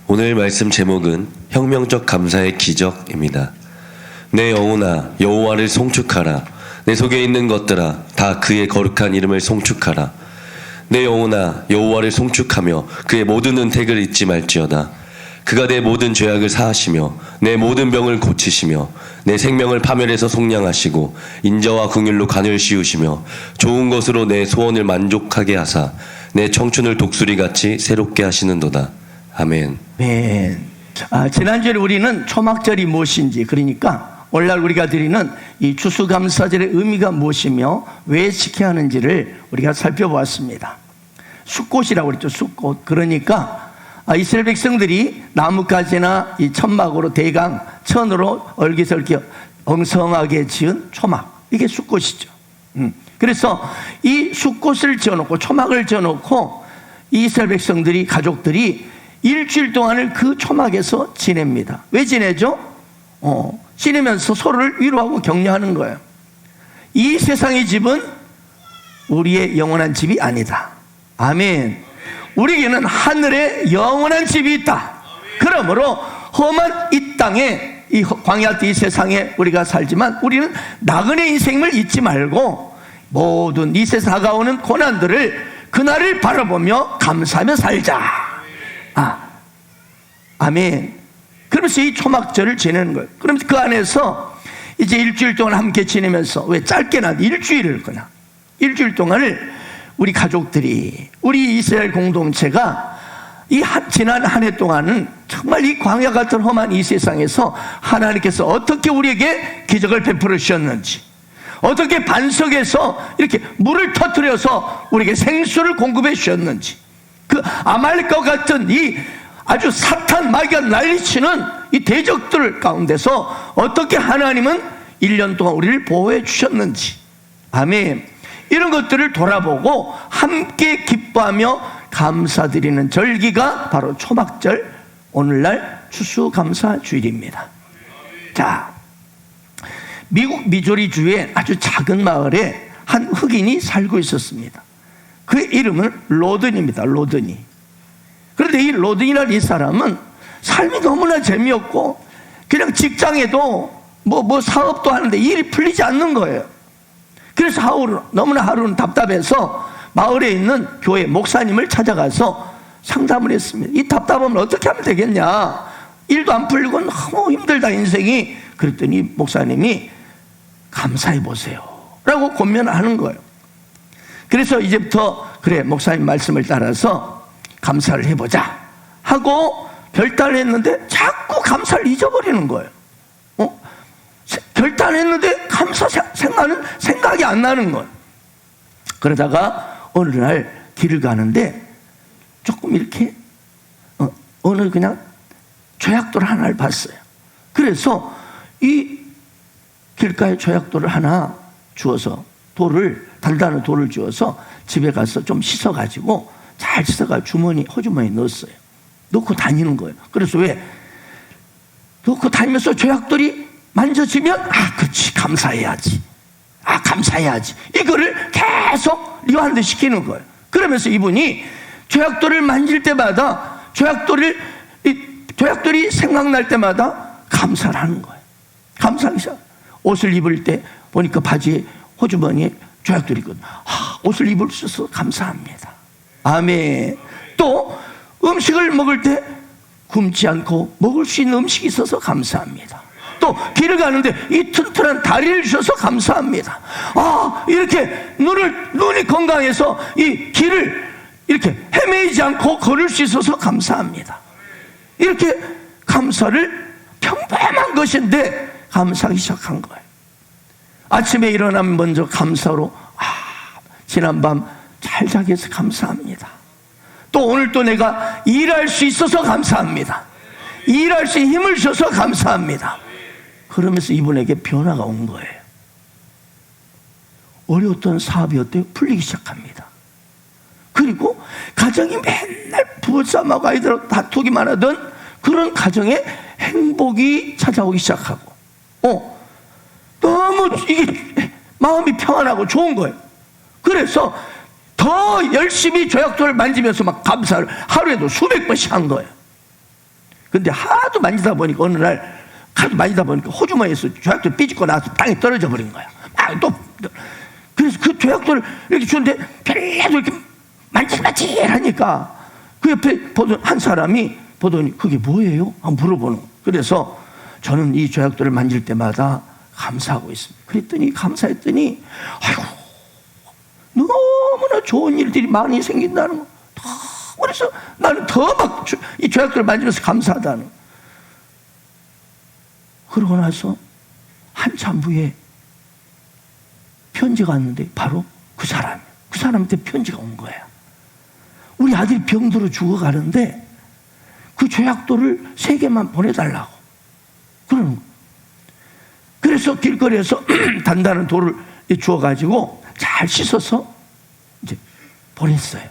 오늘 말씀 제목은 혁명적 감사의 기적입니다. 내 영혼아 여호와를 송축하라. 내 속에 있는 것들아 다 그의 거룩한 이름을 송축하라. 내 영혼아 여호와를 송축하며 그의 모든 은택을 잊지 말지어다. 그가 내 모든 죄악을 사하시며 내 모든 병을 고치시며 내 생명을 파멸해서 속량하시고 인자와 긍휼로 간을 씌우시며 좋은 것으로 내 소원을 만족하게 하사 내 청춘을 독수리같이 새롭게 하시는도다. 아멘. 네. 지난주에 우리는 초막절이 무엇인지, 그러니까 오늘날 우리가 드리는 이 추수감사절의 의미가 무엇이며 왜 지켜야 하는지를 우리가 살펴보았습니다. 숫꽃이라고 그랬죠. 숫꽃. 그러니까 이스라엘 백성들이 나뭇가지나 이 천막으로 대강 천으로 얼기설기 엉성하게 지은 초막, 이게 숫꽃이죠. 그래서 이 숫꽃을 지어놓고 초막을 지어놓고 이스라엘 백성들이, 가족들이 일주일 동안을 그 초막에서 지냅니다. 왜 지내죠? 지내면서 서로를 위로하고 격려하는 거예요. 이 세상의 집은 우리의 영원한 집이 아니다. 아멘. 우리에게는 하늘에 영원한 집이 있다. 그러므로 험한 이 땅에, 이 광야 이 세상에 우리가 살지만 우리는 나그네 인생을 잊지 말고 모든 이 세상 다가오는 고난들을, 그날을 바라보며 감사하며 살자. 아멘. 그러면서 이 초막절을 지내는 거예요. 그러면서 그 안에서 이제 일주일 동안 함께 지내면서, 왜 짧게나도 일주일을, 그냥 일주일 동안을 우리 가족들이, 우리 이스라엘 공동체가 이 지난 한 해 동안은 정말 이 광야 같은 험한 이 세상에서 하나님께서 어떻게 우리에게 기적을 베풀어 주셨는지, 어떻게 반석에서 이렇게 물을 터뜨려서 우리에게 생수를 공급해 주셨는지, 그 아말렉과 같은 이 아주 사탄 마귀가 난리치는 이 대적들 가운데서 어떻게 하나님은 1년 동안 우리를 보호해 주셨는지, 아멘. 이런 것들을 돌아보고 함께 기뻐하며 감사드리는 절기가 바로 초막절, 오늘날 추수감사주일입니다. 자, 미국 미조리주의 아주 작은 마을에 한 흑인이 살고 있었습니다. 그 이름은 로든입니다. 로든이. 그런데 이 로든이라는 이 사람은 삶이 너무나 재미없고, 그냥 직장에도 뭐 사업도 하는데 일이 풀리지 않는 거예요. 그래서 하루는 답답해서 마을에 있는 교회 목사님을 찾아가서 상담을 했습니다. 이 답답함을 어떻게 하면 되겠냐, 일도 안 풀리고 너무 힘들다 인생이. 그랬더니 목사님이 감사해 보세요 라고 권면하는 거예요. 그래서 이제부터 그래, 목사님 말씀을 따라서 감사를 해보자 하고 결단을 했는데 자꾸 감사를 잊어버리는 거예요. 결단했는데 감사 생각이 안 나는 거예요. 그러다가 어느 날 길을 가는데 조금 이렇게 어느 그냥 조약돌 하나를 봤어요. 그래서 이 길가에 조약돌을 하나 주어서, 달달한 돌을 주어서 집에 가서 좀 씻어가지고 잘 씻어가지고 호주머니에 넣었어요. 넣고 다니는 거예요. 그래서 왜? 넣고 다니면서 조약돌이 만져지면 그렇지, 감사해야지. 감사해야지. 이거를 계속 리와인드 시키는 거예요. 그러면서 이분이 조약돌을 만질 때마다 조약돌이 생각날 때마다 감사를 하는 거예요. 감사하기 시작. 옷을 입을 때 보니까 바지에 호주머니에 조약돌이 있거든요. 옷을 입을 수 있어서 감사합니다. 아멘. 또 음식을 먹을 때 굶지 않고 먹을 수 있는 음식이 있어서 감사합니다. 또 길을 가는데 이 튼튼한 다리를 주셔서 감사합니다. 이렇게 눈이 건강해서 이 길을 이렇게 헤매이지 않고 걸을 수 있어서 감사합니다. 이렇게 감사를, 평범한 것인데 감사하기 시작한 거예요. 아침에 일어나면 먼저 감사로 지난밤 잘 자기 위해서 감사합니다. 또 오늘 또 내가 일할 수 있어서 감사합니다. 일할 수 있는 힘을 주셔서 감사합니다. 그러면서 이분에게 변화가 온 거예요. 어려웠던 사업이 어때요? 풀리기 시작합니다. 그리고 가정이 맨날 부부싸움하고 아이들하고 다투기만 하던 그런 가정에 행복이 찾아오기 시작하고, 너무 이게 마음이 평안하고 좋은 거예요. 그래서 더 열심히 조약돌을 만지면서 막 감사를 하루에도 수백 번씩 한 거예요. 근데 하도 만지다 보니까 어느 날 하도 만지다 보니까 호주머니에서 조약돌 삐집고 나서 땅에 떨어져 버린 거야. 그래서 그 조약돌을 이렇게 주는데 계속 이렇게 만질만질하니까 그 옆에 보던 한 사람이 보더니 그게 뭐예요? 한번 물어보는 거예요. 그래서 저는 이 조약돌을 만질 때마다 감사하고 있습니다. 그랬더니 감사했더니 아이고 너무나 좋은 일들이 많이 생긴다는 거. 그래서 나는 더 막 이 조약돌을 만지면서 감사하다는 거. 그러고 나서 한참 후에 편지가 왔는데 바로 그 사람한테 편지가 온 거예요. 우리 아들이 병들어 죽어가는데 그 조약돌을 3개만 보내달라고 그러는 거예요. 그래서 길거리에서 단단한 돌을 주워가지고 잘 씻어서 이제 보냈어요.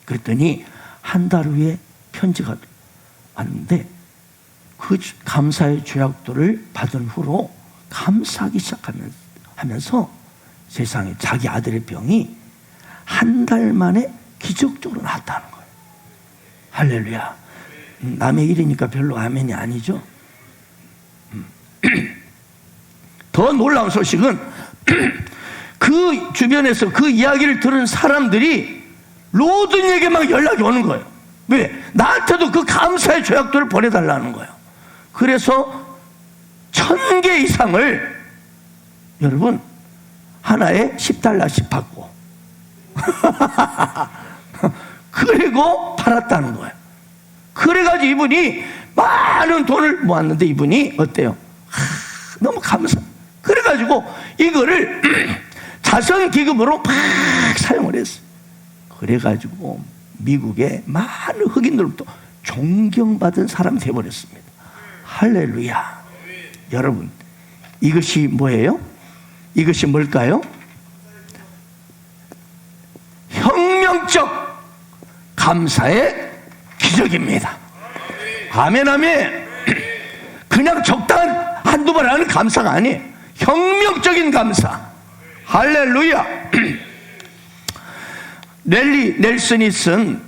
그랬더니 한 달 후에 편지가 왔는데 그 감사의 조약돌을 받은 후로 감사하기 시작하면서 세상에 자기 아들의 병이 한 달 만에 기적적으로 나았다는 거예요. 할렐루야. 남의 일이니까 별로 아멘이 아니죠. 더 놀라운 소식은 그 주변에서 그 이야기를 들은 사람들이 로든에게 막 연락이 오는 거예요. 왜? 나한테도 그 감사의 조약돌을 보내달라는 거예요. 그래서 1000개 이상을 여러분 하나에 $10씩 받고 그리고 팔았다는 거예요. 그래가지고 이분이 많은 돈을 모았는데 이분이 어때요? 너무 감사. 그래가지고 이거를 자선기금으로 막 사용을 했어요. 그래가지고 미국의 많은 흑인들로부터 존경받은 사람이 되어버렸습니다. 할렐루야. 여러분 이것이 뭐예요? 이것이 뭘까요? 혁명적 감사의 기적입니다. 아멘 아멘. 그냥 적당한 한두 번 하는 감사가 아니에요. 혁명적인 감사. 할렐루야. 랠리 넬슨이 쓴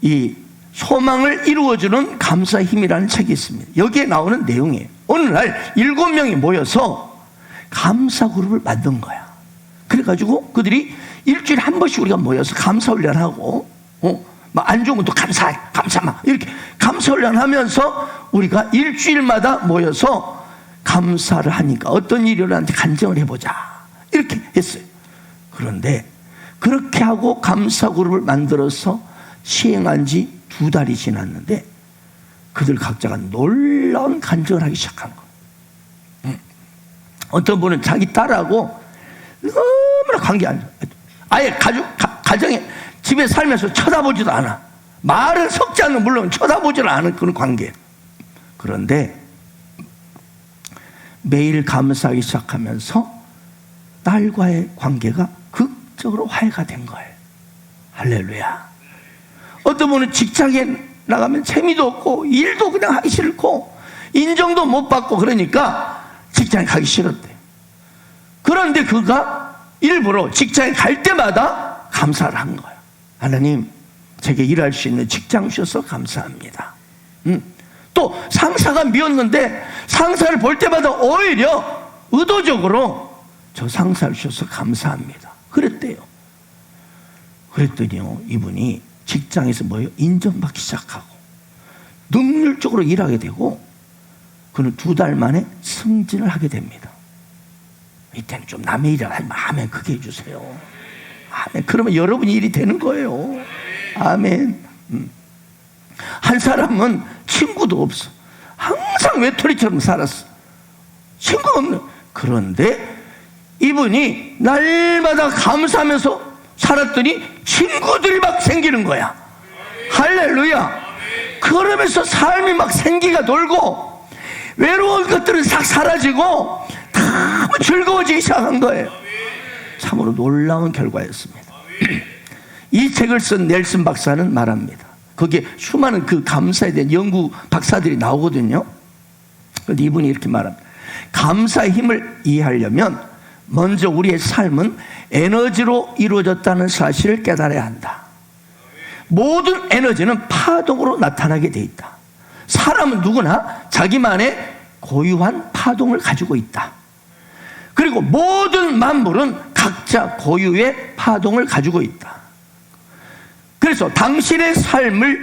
이 소망을 이루어주는 감사의 힘이라는 책이 있습니다. 여기에 나오는 내용이에요. 어느 날 7명이 모여서 감사 그룹을 만든 거야. 그래가지고 그들이 일주일에 한 번씩 우리가 모여서 감사 훈련하고 막 안 좋은 것도 감사 막 이렇게 감사 훈련하면서 우리가 일주일마다 모여서 감사를 하니까 어떤 일이 일어나는지 간증을 해보자 이렇게 했어요. 그런데 그렇게 하고 감사 그룹을 만들어서 시행한 지 2달이 지났는데 그들 각자가 놀라운 간증을 하기 시작한 거예요. 어떤 분은 자기 딸하고 너무나 관계 안 좋아. 아예 가정에 집에 살면서 쳐다보지도 않아. 말을 섞지 않는 물론 쳐다보지도 않은 그런 관계. 그런데 매일 감사하기 시작하면서 딸과의 관계가 극적으로 화해가 된 거예요. 할렐루야. 어떤 분은 직장에 나가면 재미도 없고 일도 그냥 하기 싫고 인정도 못 받고 그러니까 직장에 가기 싫었대. 그런데 그가 일부러 직장에 갈 때마다 감사를 한 거야. 하나님, 제게 일할 수 있는 직장 주셔서 감사합니다. 또 상사가 미웠는데 상사를 볼 때마다 오히려 의도적으로 저 상사를 주셔서 감사합니다. 그랬대요. 그랬더니요, 이분이 직장에서 뭐예요? 인정받기 시작하고 능률적으로 일하게 되고 그는 2달 만에 승진을 하게 됩니다. 이때는 좀 남의 일을 하지 아멘 크게 해주세요. 아멘. 그러면 여러분 일이 되는 거예요. 아멘. 한 사람은 친구도 없어. 항상 외톨이처럼 살았어. 친구가 없는. 그런데 이분이 날마다 감사하면서 살았더니 친구들이 막 생기는 거야. 할렐루야. 그러면서 삶이 막 생기가 돌고 외로운 것들은 싹 사라지고 다 즐거워지기 시작한 거예요. 참으로 놀라운 결과였습니다. 이 책을 쓴 넬슨 박사는 말합니다. 거기에 수많은 그 감사에 대한 연구 박사들이 나오거든요. 그런데 이분이 이렇게 말합니다. 감사의 힘을 이해하려면 먼저 우리의 삶은 에너지로 이루어졌다는 사실을 깨달아야 한다. 모든 에너지는 파동으로 나타나게 돼 있다. 사람은 누구나 자기만의 고유한 파동을 가지고 있다. 그리고 모든 만물은 각자 고유의 파동을 가지고 있다. 그래서 당신의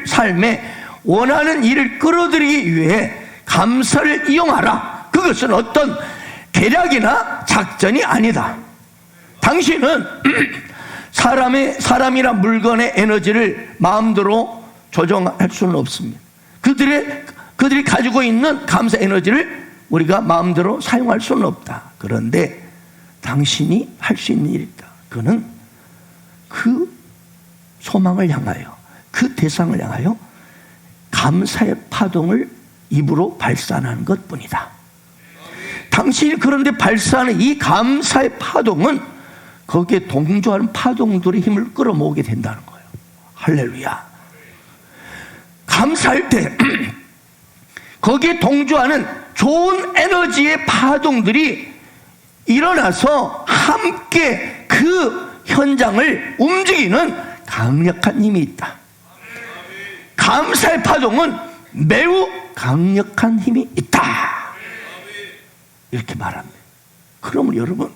삶에 원하는 일을 끌어들이기 위해 감사를 이용하라. 그것은 어떤 계략이나 작전이 아니다. 당신은 사람이나 물건의 에너지를 마음대로 조정할 수는 없습니다. 그들이 가지고 있는 감사 에너지를 우리가 마음대로 사용할 수는 없다. 그런데 당신이 할 수 있는 일이 있다. 그거는 그 소망을 향하여, 그 대상을 향하여 감사의 파동을 입으로 발산하는 것뿐이다. 당신이 그런데 발산하는 이 감사의 파동은 거기에 동조하는 파동들의 힘을 끌어모으게 된다는 거예요. 할렐루야. 감사할 때 거기에 동조하는 좋은 에너지의 파동들이 일어나서 함께 그 현장을 움직이는 강력한 힘이 있다. 감사의 파동은 매우 강력한 힘이 있다. 이렇게 말합니다. 그러면 여러분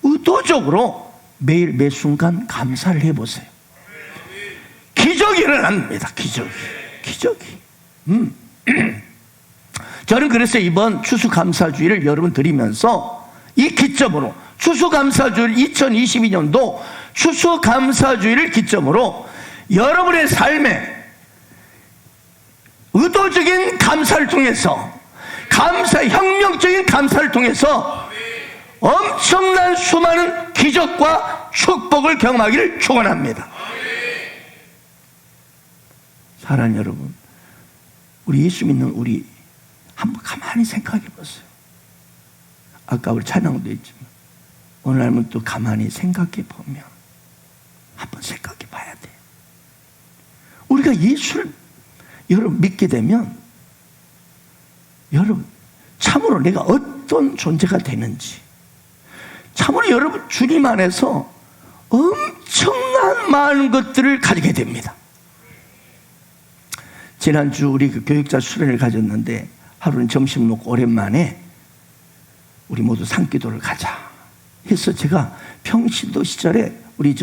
의도적으로 매일 매 순간 감사를 해보세요. 기적이 일어납니다. 기적이. 저는 그래서 이번 추수감사주의를 여러분 드리면서 이 기점으로 추수감사주일 2022년도 추수감사주의를 기점으로 여러분의 삶에 의도적인 감사를 통해서 혁명적인 감사를 통해서 엄청난 수많은 기적과 축복을 경험하기를 축원합니다. 사랑하는 여러분, 우리 예수 믿는 우리 한번 가만히 생각해 보세요. 아까 우리 찬양도 했지만 오늘날은 또 가만히 생각해 보면 한번 생각해 봐야 돼. 우리가 예수를 여러분 믿게 되면 여러분 참으로 내가 어떤 존재가 되는지, 참으로 여러분 주님 안에서 엄청난 많은 것들을 가지게 됩니다. 지난주 우리 그 교육자 수련회를 가졌는데 하루는 점심 먹고 오랜만에 우리 모두 산기도를 가자 해서 제가 평신도 시절에 우리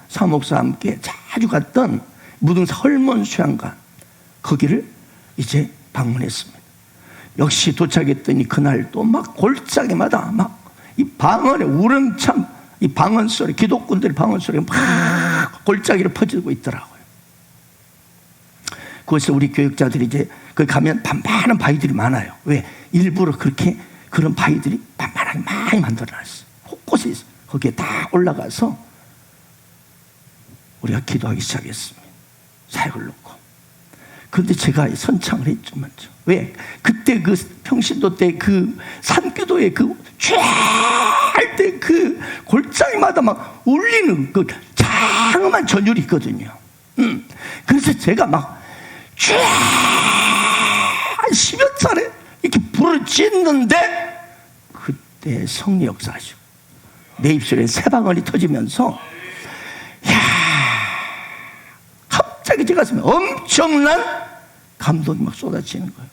사목사와 함께 자주 갔던 무등사 헐몬 수양관 거기를 이제 방문했습니다. 역시 도착했더니 그날 또 막 골짜기마다 막 이 방언의 우렁참, 이 방언 소리, 기독군들의 방언 소리가 막 골짜기를 퍼지고 있더라고요. 그래서 우리 교육자들이 이제 거기 가면 반반한 바위들이 많아요. 왜? 일부러 그렇게 그런 바위들이 반반하게 많이 만들어놨어요. 곳곳에 있어요. 거기에 다 올라가서 우리가 기도하기 시작했습니다. 사역을 놓고. 그런데 제가 선창을 했죠, 먼저. 왜? 그때 그 평신도 때 그 산기도의 그 쫙할 때 그 골짜기마다 막 울리는 그 장엄한 전율이 있거든요. 그래서 제가 막 쫙 10여 차례 이렇게 불을 찢는데 그때 성리 역사하시고 내 입술에 새방울이 터지면서 갑자기 제 가슴에 엄청난 감동이 막 쏟아지는 거예요.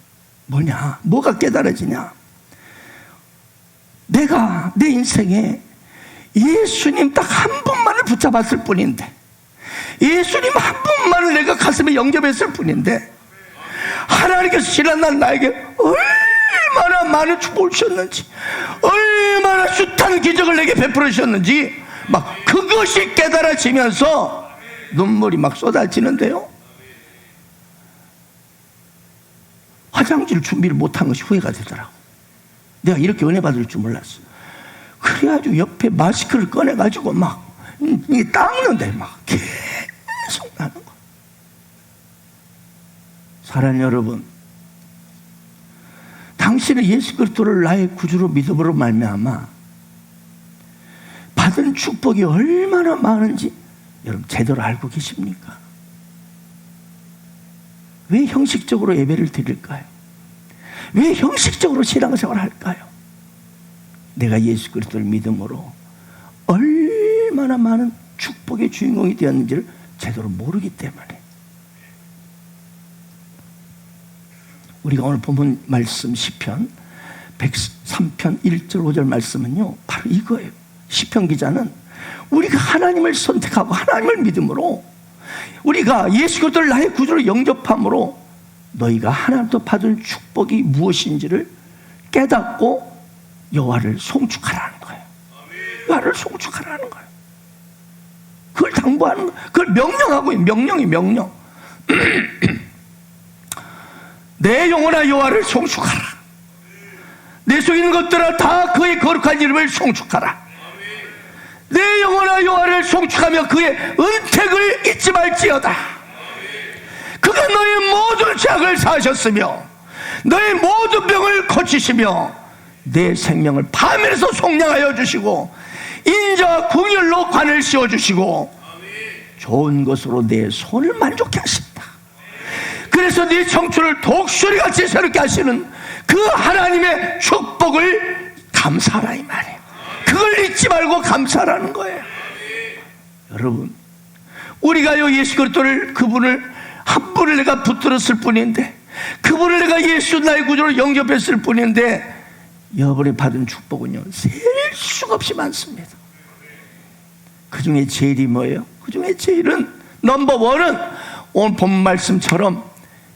뭐냐? 뭐가 깨달아지냐? 내가 내 인생에 예수님 딱 한 분만을 붙잡았을 뿐인데, 예수님 한 분만을 내가 가슴에 영접했을 뿐인데, 하나님께서 지난날 나에게 얼마나 많은 축복을 주셨는지, 얼마나 숱한 기적을 내게 베풀어 주셨는지 막 그것이 깨달아지면서 눈물이 막 쏟아지는데요. 화장실 준비를 못한 것이 후회가 되더라고. 내가 이렇게 은혜 받을 줄 몰랐어. 그래가지고 옆에 마스크를 꺼내가지고 막 이게 닦는데 막 계속 나는 거야. 사랑하는 여러분, 당신은 예수 그리스도를 나의 구주로 믿음으로 말미암아 받은 축복이 얼마나 많은지 여러분 제대로 알고 계십니까? 왜 형식적으로 예배를 드릴까요? 왜 형식적으로 신앙생활을 할까요? 내가 예수 그리스도를 믿음으로 얼마나 많은 축복의 주인공이 되었는지를 제대로 모르기 때문에. 우리가 오늘 본문 말씀 시편 103편 1절 5절 말씀은요 바로 이거예요. 시편 기자는 우리가 하나님을 선택하고 하나님을 믿음으로 우리가 예수 그리스도를 나의 구주로 영접함으로 너희가 하나님도 받은 축복이 무엇인지를 깨닫고 여호와를 송축하라는 거예요. 여호와를 송축하라는 거예요. 그걸 당부하는 거예요. 그걸 명령하고 명령이 명령. 내 영혼아 여호와를 송축하라. 내 속에 있는 것들아 다 그의 거룩한 이름을 송축하라. 내 영혼아 여호와를 송축하며 그의 은택을 잊지 말지어다. 그가 너의 모든 죄악을 사하셨으며 너의 모든 병을 고치시며 내 생명을 파멸에서 속량하여 주시고 인자와 궁율로 관을 씌워주시고 좋은 것으로 내 손을 만족케 하신다. 그래서 네 청춘을 독수리같이 새롭게 하시는 그 하나님의 축복을 감사하라 이 말이에요. 그걸 잊지 말고 감사하라는 거예요. 여러분, 우리가요 예수 그리스도를 그분을 한 분을 내가 붙들었을 뿐인데, 그분을 내가 예수 나의 구주로 영접했을 뿐인데, 여러분이 받은 축복은요 셀 수가 없이 많습니다. 그 중에 제일이 뭐예요? 그 중에 제일은 넘버 원은 오늘 본 말씀처럼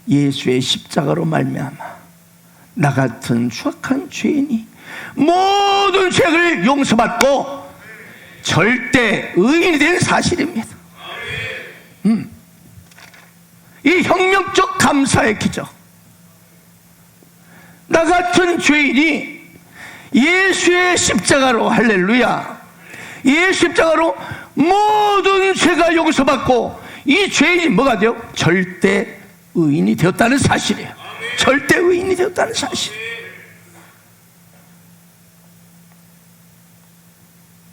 예수의 십자가로 말미암아 나 같은 추악한 죄인이 모든 죄를 용서받고 절대 의인이 된 사실입니다. 이 혁명적 감사의 기적, 나 같은 죄인이 예수의 십자가로, 할렐루야, 예수의 십자가로 모든 죄가 용서받고 이 죄인이 뭐가 돼요? 절대 의인이 되었다는 사실이에요. 절대 의인이 되었다는 사실.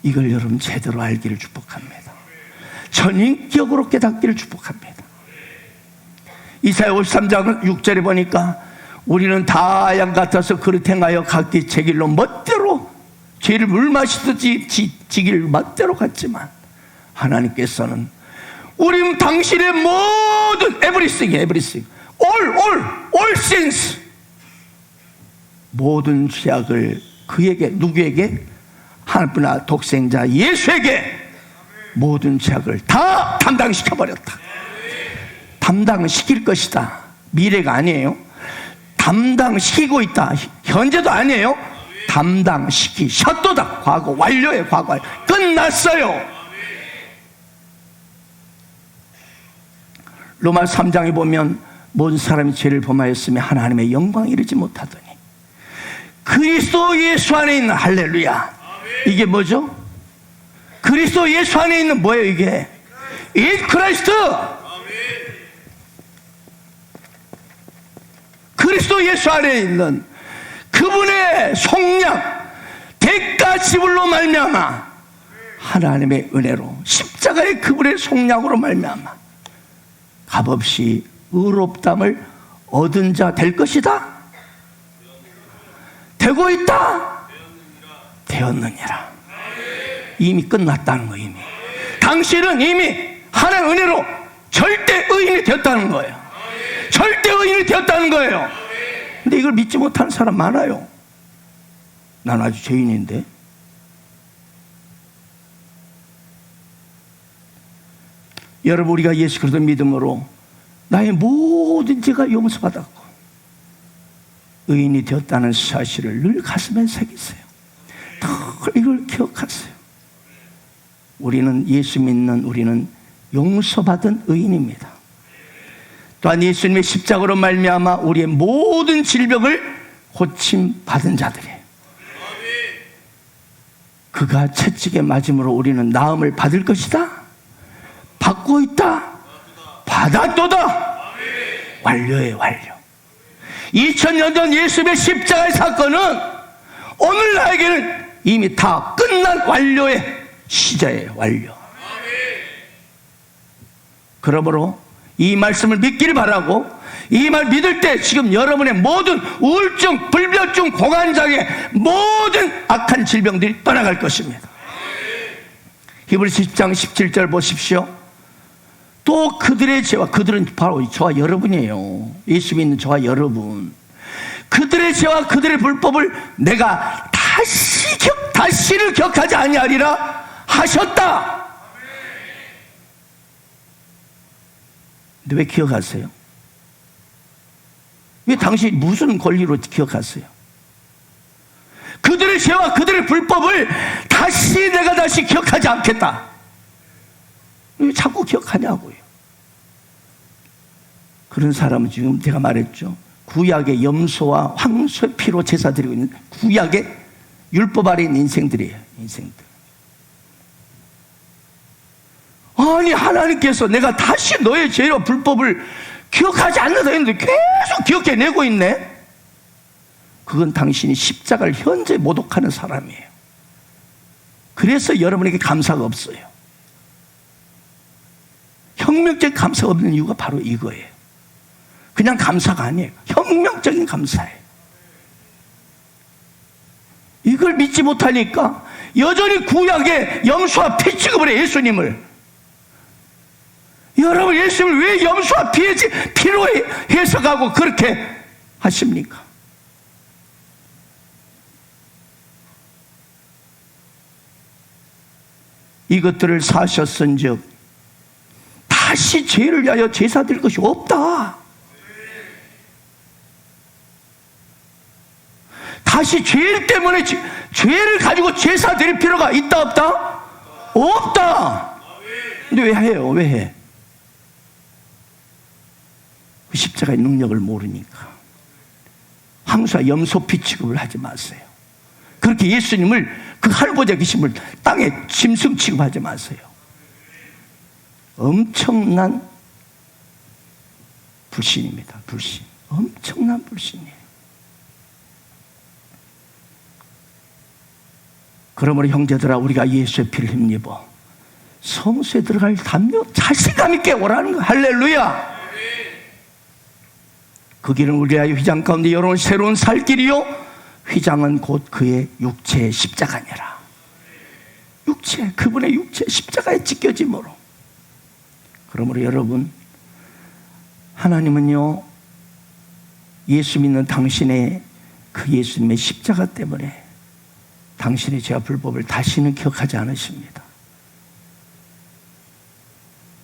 이걸 여러분 제대로 알기를 축복합니다. 전인격으로 깨닫기를 축복합니다. 이사야 53장 6절에 보니까 우리는 다 양 같아서 그릇 행하여 각기 제 길로 멋대로 죄를 물 마시듯이 지길 멋대로 갔지만 하나님께서는 우리 당신의 모든 everything all sins, 모든 죄악을 그에게, 누구에게? 하나뿐나 독생자 예수에게 모든 죄악을 다 담당시켜버렸다. 담당시킬 것이다. 미래가 아니에요. 담당시키고 있다. 현재도 아니에요. 담당시키셨도다. 과거 완료예요. 과거 완료. 끝났어요. 로마 3장에 보면 모든 사람이 죄를 범하였으며 하나님의 영광에 이르지 못하더니 그리스도 예수 안에 있는, 할렐루야, 이게 뭐죠? 그리스도 예수 안에 있는 뭐예요 이게? In Christ. 그리스도 예수 안에 있는 그분의 속량, 대가 지불로 말미암아 하나님의 은혜로 십자가의 그분의 속량으로 말미암아 값없이 의롭담을 얻은 자 될 것이다. 되고 있다. 되었느니라. 이미 끝났다는 거예요. 이미 당신은 이미 하나님의 은혜로 절대 의인이 되었다는 거예요. 절대 의인이 되었다는 거예요. 근데 이걸 믿지 못하는 사람 많아요. 난 아주 죄인인데. 여러분, 우리가 예수 그리스도 믿음으로 나의 모든 죄가 용서받았고 의인이 되었다는 사실을 늘 가슴에 새기세요. 늘 이걸 기억하세요. 우리는, 예수 믿는 우리는 용서받은 의인입니다. 또한 예수님의 십자가로 말미암아 우리의 모든 질병을 고침받은 자들이에요. 그가 채찍에 맞음으로 우리는 나음을 받을 것이다. 받고 있다. 받았도다. 완료의 완료. 2000년 전 예수님의 십자가의 사건은 오늘 나에게는 이미 다 끝난 완료의 시제예요. 완료. 그러므로 이 말씀을 믿기를 바라고, 이 말 믿을 때 지금 여러분의 모든 우울증, 불면증, 공황장애, 모든 악한 질병들이 떠나갈 것입니다. 히브리서 10장 17절 보십시오. 또 그들의 죄와, 그들은 바로 저와 여러분이에요. 예수 믿는 저와 여러분. 그들의 죄와 그들의 불법을 내가 다시를 기억하지 아니하리라 하셨다. 근데 왜 기억하세요? 왜 당신 무슨 권리로 기억하세요? 그들의 죄와 그들의 불법을 내가 다시 기억하지 않겠다. 왜 자꾸 기억하냐고요. 그런 사람은 지금 제가 말했죠. 구약의 염소와 황소의 피로 제사 드리고 있는 구약의 율법 아래 있는 인생들이에요. 인생들. 아니 하나님께서 내가 다시 너의 죄와 불법을 기억하지 않는다 했는데 계속 기억해내고 있네. 그건 당신이 십자가를 현재 모독하는 사람이에요. 그래서 여러분에게 감사가 없어요. 혁명적인 감사가 없는 이유가 바로 이거예요. 그냥 감사가 아니에요. 혁명적인 감사예요. 이걸 믿지 못하니까 여전히 구약의 염소와 피 취급을 해. 예수님을. 여러분 예수님을 왜 염소와 피로 해석하고 그렇게 하십니까? 이것들을 사셨은즉 다시 죄를 위하여 제사 드릴 것이 없다. 다시 죄 때문에 죄를 가지고 제사 드릴 필요가 있다 없다? 없다. 근데 왜 해요? 왜 해? 그 십자가의 능력을 모르니까. 황소와 염소 피 취급을 하지 마세요. 그렇게 예수님을 그 할보자 계심을 땅에 짐승 취급하지 마세요. 엄청난 불신입니다. 불신. 엄청난 불신이에요. 그러므로 형제들아, 우리가 예수의 피를 힘입어 성소에 들어갈 담요 자신감 있게 오라는 거. 할렐루야. 그 길은 우리의 휘장 가운데 열어온 새로운 살 길이요, 휘장은 곧 그의 육체의 십자가니라. 육체, 그분의 육체 십자가에 찢겨짐으로. 그러므로 여러분, 하나님은요 예수 믿는 당신의 그 예수님의 십자가 때문에 당신의 죄와 불법을 다시는 기억하지 않으십니다.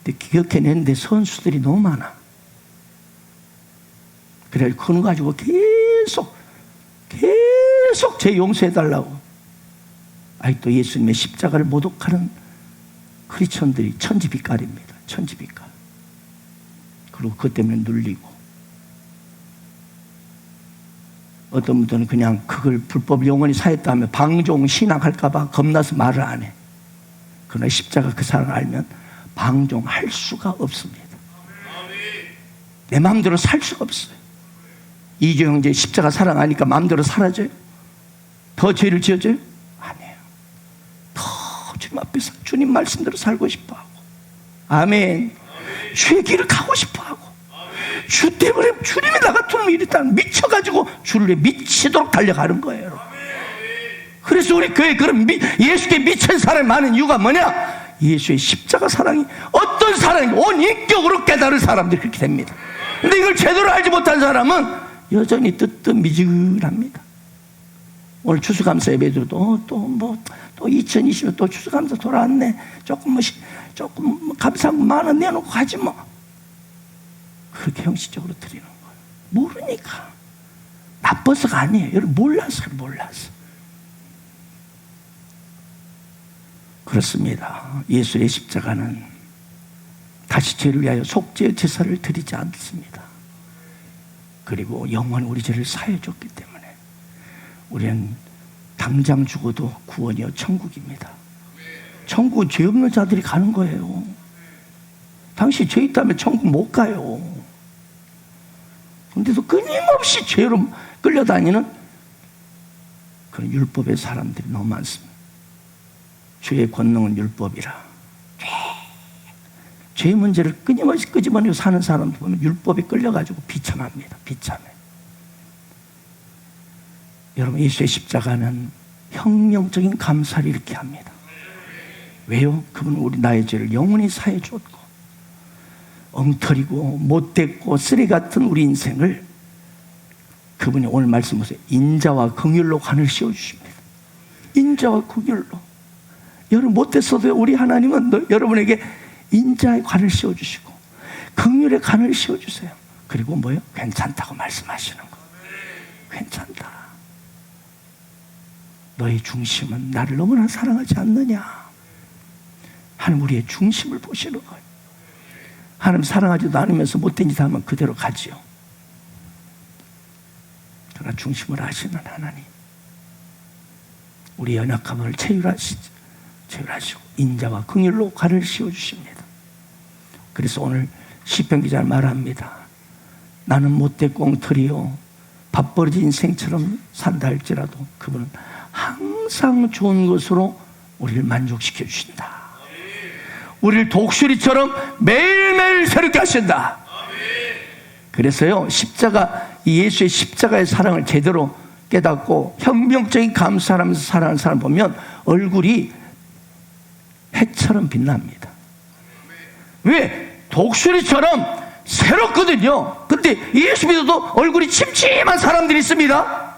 근데 기억해내는데 선수들이 너무 많아. 그래 그거 가지고 계속 제 용서해달라고 아직도 예수님의 십자가를 모독하는 크리스천들이 천지빛깔입니다. 천지빛깔. 그리고 그것 때문에 눌리고, 어떤 분들은 그냥 그걸 불법 영원히 사했다 하면 방종 신앙할까봐 겁나서 말을 안 해. 그러나 십자가 그 사랑을 알면 방종할 수가 없습니다. 내 마음대로 살 수가 없어요. 이교 형제 십자가 사랑하니까 마음대로 사라져요? 더 죄를 지어줘요? 아니에요. 더 주님 앞에서 주님 말씀대로 살고 싶어하고, 아멘. 주의 길을 가고 싶어하고, 주 때문에 주님이 나 같으면 이랬다 미쳐가지고 주를 위해 미치도록 달려가는 거예요. 그래서 우리 교회에 그런 예수께 미친 사람이 많은 이유가 뭐냐? 예수의 십자가 사랑이 어떤 사랑인지 온 인격으로 깨달은 사람들이 그렇게 됩니다. 근데 이걸 제대로 알지 못한 사람은 여전히 뜨뜻미지근합니다. 오늘 추수감사 예배도 또 2020년 또 추수감사 돌아왔네. 조금 감사한 만 원 내놓고 가지 뭐. 그렇게 형식적으로 드리는 거예요. 모르니까. 나빠서가 아니에요. 여러분 몰라서. 그렇습니다. 예수의 십자가는 다시 죄를 위하여 속죄 제사를 드리지 않습니다. 그리고 영원히 우리 죄를 사해줬기 때문에 우리는 당장 죽어도 구원이요 천국입니다. 천국은 죄 없는 자들이 가는 거예요. 당신 죄 있다면 천국 못 가요. 근데도 끊임없이 죄로 끌려다니는 그런 율법의 사람들이 너무 많습니다. 죄의 권능은 율법이라. 죄의 문제를 끊임없이 끄집어내고 사는 사람들 보면 율법에 끌려가지고 비참합니다. 비참해. 여러분, 예수의 십자가는 혁명적인 감사를 일으키게 합니다. 왜요? 그분은 나의 죄를 영원히 사해 줬고, 엉터리고 못됐고 쓰레기 같은 우리 인생을 그분이 오늘 말씀 보세요. 인자와 긍휼로 관을 씌워주십니다. 인자와 긍휼로. 여러분 못됐어도 우리 하나님은 여러분에게 인자의 관을 씌워주시고 긍휼의 관을 씌워주세요. 그리고 뭐예요? 괜찮다고 말씀하시는 거. 괜찮다. 너의 중심은 나를 너무나 사랑하지 않느냐. 하나님 우리의 중심을 보시는 거예요. 하나님 사랑하지도 않으면서 못된 짓 하면 그대로 가지요. 그러나 중심을 아시는 하나님, 우리 연약함을 채율하시고 인자와 긍휼로 관을 씌워주십니다. 그래서 오늘 시편 기자는 말합니다. 나는 못됐고 엉터리요 밥버릇 인생처럼 산다 할지라도 그분은 항상 좋은 것으로 우리를 만족시켜 주신다. 우리를 독수리처럼 매일매일 새롭게 하신다. 그래서요, 예수의 십자가의 사랑을 제대로 깨닫고 혁명적인 감사하면서 살아가는 사람 보면 얼굴이 해처럼 빛납니다. 왜? 독수리처럼 새롭거든요. 근데 예수 믿어도 얼굴이 침침한 사람들이 있습니다.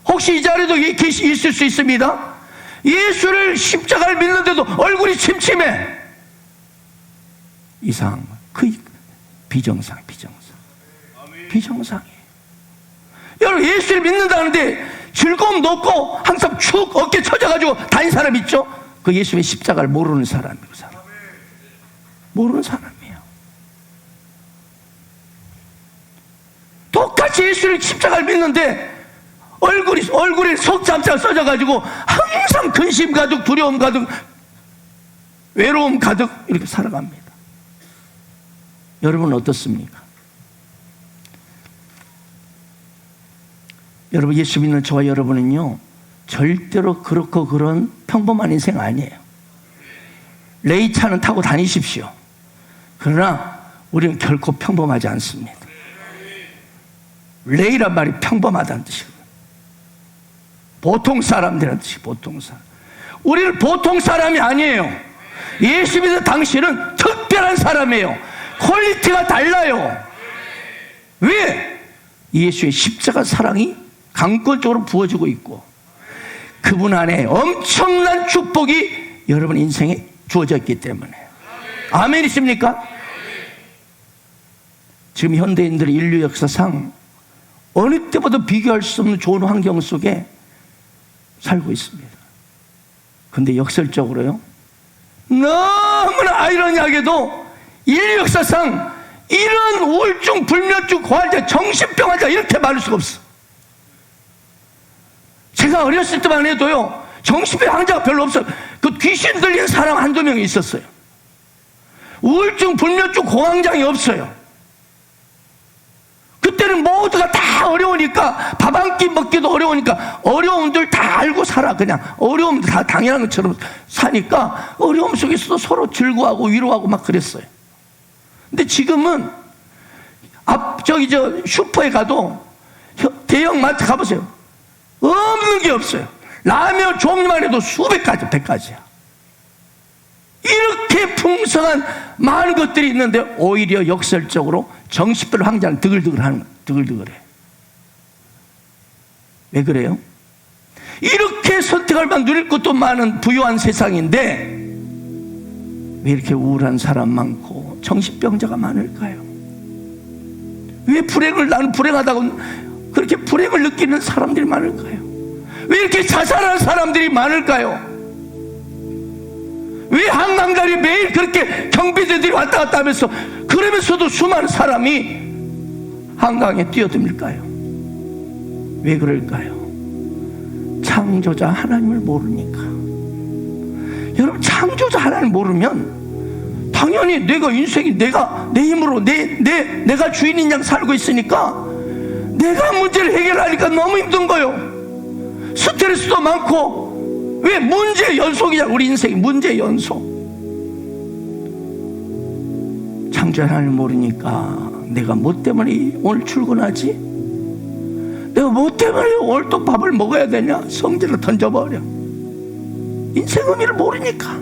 혹시 이 자리에도 있을 수 있습니다. 예수를 십자가를 믿는데도 얼굴이 침침해. 이상한 거. 그 비정상이에요. 여러분 예수를 믿는다는데 즐거움도 없고 항상 축 어깨 쳐져가지고 다닌 사람 있죠? 그 예수의 십자가를 모르는 사람이에요. 그 사람. 모르는 사람이에요. 똑같이 예수를 십자가를 믿는데 얼굴에 속잠자 써져가지고 항상 근심 가득, 두려움 가득, 외로움 가득 이렇게 살아갑니다. 여러분은 어떻습니까? 여러분 예수 믿는 저와 여러분은요 절대로 그렇고 그런 평범한 인생 아니에요. 레이차는 타고 다니십시오. 그러나 우리는 결코 평범하지 않습니다. 레이란 말이 평범하다는 뜻이거든요. 보통 사람들이라는 뜻이 보통 사람. 우리는 보통 사람이 아니에요. 예수 믿는 당신은 특별한 사람이에요. 퀄리티가 달라요. 왜? 예수의 십자가 사랑이 강권적으로 부어지고 있고 그분 안에 엄청난 축복이 여러분 인생에 주어졌기 때문에. 아멘이십니까? 지금 현대인들의 인류 역사상 어느 때보다 비교할 수 없는 좋은 환경 속에 살고 있습니다. 근데 역설적으로요, 너무나 아이러니하게도 인류 역사상 이런 우울증, 불면증, 고환자, 정신병 환자 이렇게 많을 수가 없어. 제가 어렸을 때만 해도요 정신병 환자가 별로 없어요. 그 귀신 들린 사람 한두 명이 있었어요. 우울증, 불면증, 공황장애 없어요. 그때는 모두가 다 어려우니까 밥 한 끼 먹기도 어려우니까 어려움들 다 알고 살아. 그냥 어려움들 다 당연한 것처럼 사니까 어려움 속에서도 서로 즐거워하고 위로하고 막 그랬어요. 근데 지금은 슈퍼에 가도 대형 마트 가보세요. 없는 게 없어요. 라면 종류만 해도 수백 가지, 100가지야. 이렇게 풍성한 많은 것들이 있는데 오히려 역설적으로 정신별 황자는 드글드글해. 왜 그래요? 이렇게 선택할 만 누릴 것도 많은 부유한 세상인데 왜 이렇게 우울한 사람 많고 정신병자가 많을까요? 왜 나는 불행하다고 그렇게 불행을 느끼는 사람들이 많을까요? 왜 이렇게 자살하는 사람들이 많을까요? 왜 한강다리 매일 그렇게 경비대들이 왔다 갔다 하면서 그러면서도 수많은 사람이 한강에 뛰어듭니까요? 왜 그럴까요? 창조자 하나님을 모르니까. 여러분 창조자 하나님을 모르면 당연히 내가 인생이 내 힘으로 내가 주인인 양 살고 있으니까 내가 문제를 해결하니까 너무 힘든 거예요. 스트레스도 많고. 왜? 문제 연속이잖아. 우리 인생이 문제 연속. 창조자 하나님을 모르니까 내가 뭐 때문에 오늘 출근하지? 내가 뭐 때문에 오늘 또 밥을 먹어야 되냐? 성질을 던져버려. 인생 의미를 모르니까.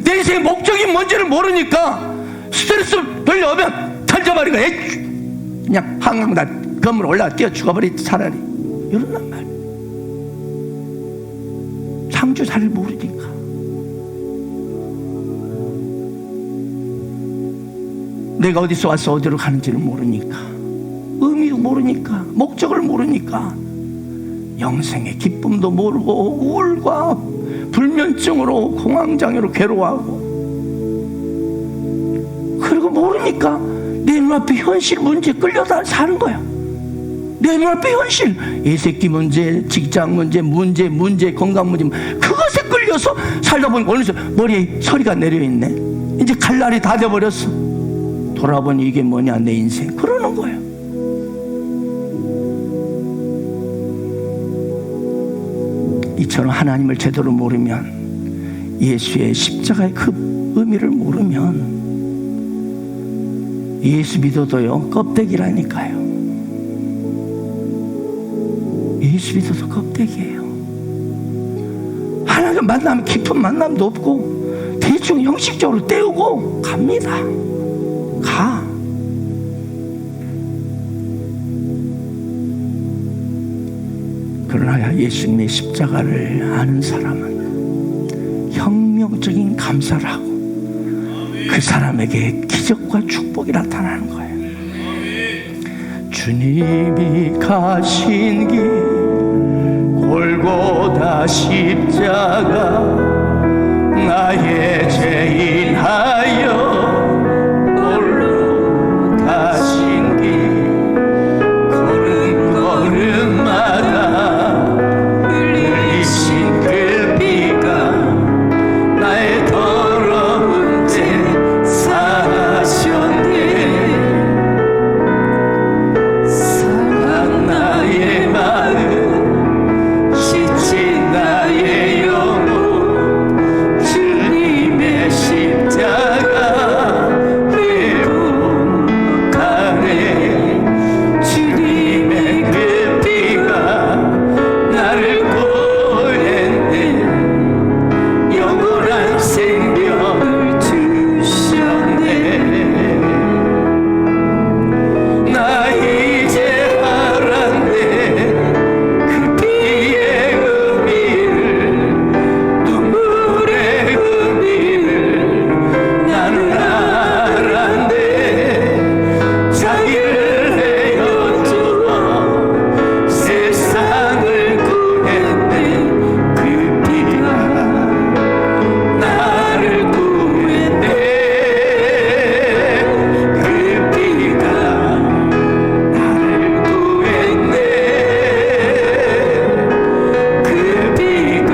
내 인생의 목적이 뭔지를 모르니까 스트레스 돌려오면 던져버리고 그냥 한강다 건물 올라가 뛰어 죽어버리지 차라리. 이런단 말이에요. 창조자를 모르니까. 내가 어디서 와서 어디로 가는지를 모르니까, 의미도 모르니까, 목적을 모르니까, 영생의 기쁨도 모르고 우울과 불면증으로 공황장애로 괴로워하고, 그리고 모르니까 내 눈앞에 현실 문제에 끌려다 사는 거야. 내 눈앞에 현실, 애새끼 문제, 직장 문제, 건강 문제, 그것에 끌려서 살다 보니까 어느새 머리에 서리가 내려있네. 이제 갈 날이 다 돼버렸어. 돌아보니 이게 뭐냐 내 인생, 그러는 거예요. 이처럼 하나님을 제대로 모르면, 예수의 십자가의 그 의미를 모르면 예수 믿어도요 껍데기라니까요. 예수 믿어도 껍데기예요. 하나님 만나면 깊은 만남도 없고 대충 형식적으로 때우고 갑니다. 가. 그러나 예수님의 십자가를 아는 사람은 혁명적인 감사를 하고 그 사람에게 기적과 축복이 나타나는 거예요. 주님이 가신 길 골고다 십자가 나의 죄인하여 홀로 가신 길 걸음걸음마다 흘리신 그 피가 나의 더러운 죄 사하셨네. 상한 나의 마음 지친 나의 영혼 주님의 십자가 회복하네. 주님의 그 피가 나를 구했네. 영원한 생명을 주셨네. 나 이제 알았네. 그 피의 의미를, 눈물의 의미를 나는 알았네. 자기를 내어주어 세상을 구했네. 그 피가 나를 구했네. 그 피가 나를 구했네. 그 피가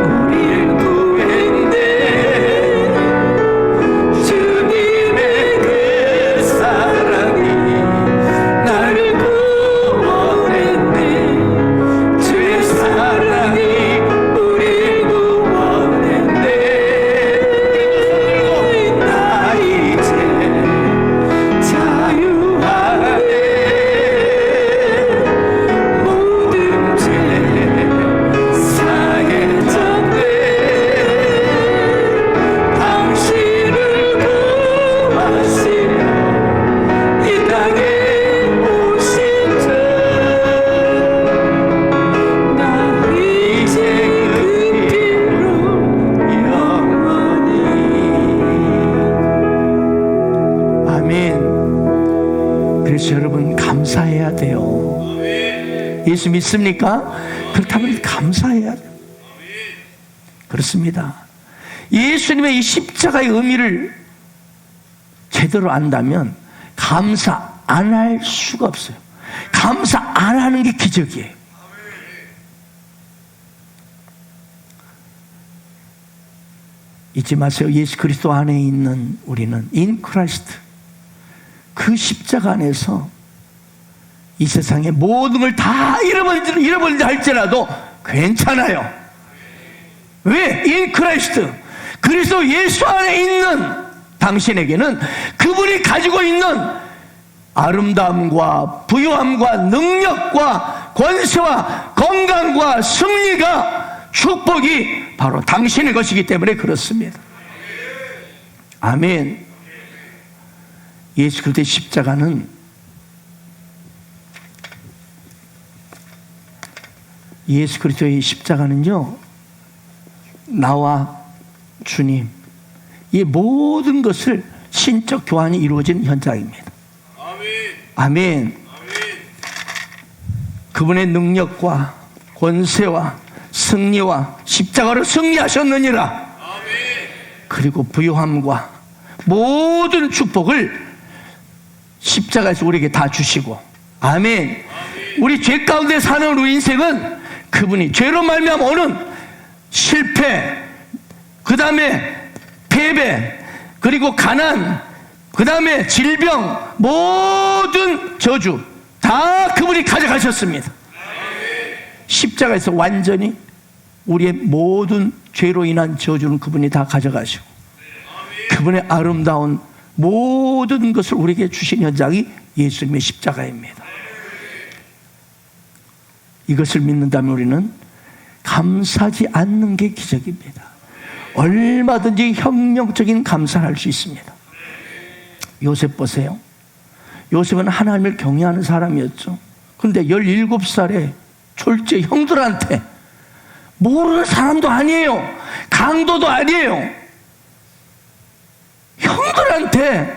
우리를 구했네. 주님의 그 사랑이 나를 구원했네. 주의 사랑이 우리를 구원했네. 나 이제 자유하네. 모든 죄 사해졌네. 당신을 구하시려 이 땅에 오신 주, 나 이제 그 길로 영원히. 아멘. 그래서 여러분 감사해야 돼요. 예수 믿습니까? 그렇다면 감사해야 돼요. 그렇습니다. 예수님의 이 십자가의 의미를 제대로 안다면 감사 안 할 수가 없어요. 감사 안 하는 게 기적이에요. 잊지 마세요. 예수 그리스도 안에 있는 우리는 in Christ, 그 십자가 안에서 이 세상의 모든 걸 다 잃어버린다 할지라도 괜찮아요. 왜? in Christ, 그리스도 예수 안에 있는 당신에게는 그분이 가지고 있는 아름다움과 부유함과 능력과 권세와 건강과 승리가, 축복이 바로 당신의 것이기 때문에 그렇습니다. 아멘. 예수 그리스도의 십자가는 예수 그리스도의 십자가는요, 나와 주님, 이 모든 것을 신적 교환이 이루어진 현장입니다. 아멘. 그분의 능력과 권세와 승리와 십자가로 승리하셨느니라. 그리고 부요함과 모든 축복을 십자가에서 우리에게 다 주시고, 아멘. 우리 죄 가운데 사는 우리 인생은 그분이 죄로 말미암아 오는 실패, 그 다음에 패배, 그리고 가난, 그 다음에 질병, 모든 저주 다 그분이 가져가셨습니다. 십자가에서 완전히 우리의 모든 죄로 인한 저주는 그분이 다 가져가시고, 그분의 아름다운 모든 것을 우리에게 주신 현장이 예수님의 십자가입니다. 이것을 믿는다면 우리는 감사하지 않는 게 기적입니다. 얼마든지 혁명적인 감사를 할 수 있습니다. 요셉 보세요. 요셉은 하나님을 경외하는 사람이었죠. 그런데 17살에 졸제 형들한테, 모르는 사람도 아니에요, 강도도 아니에요, 형들한테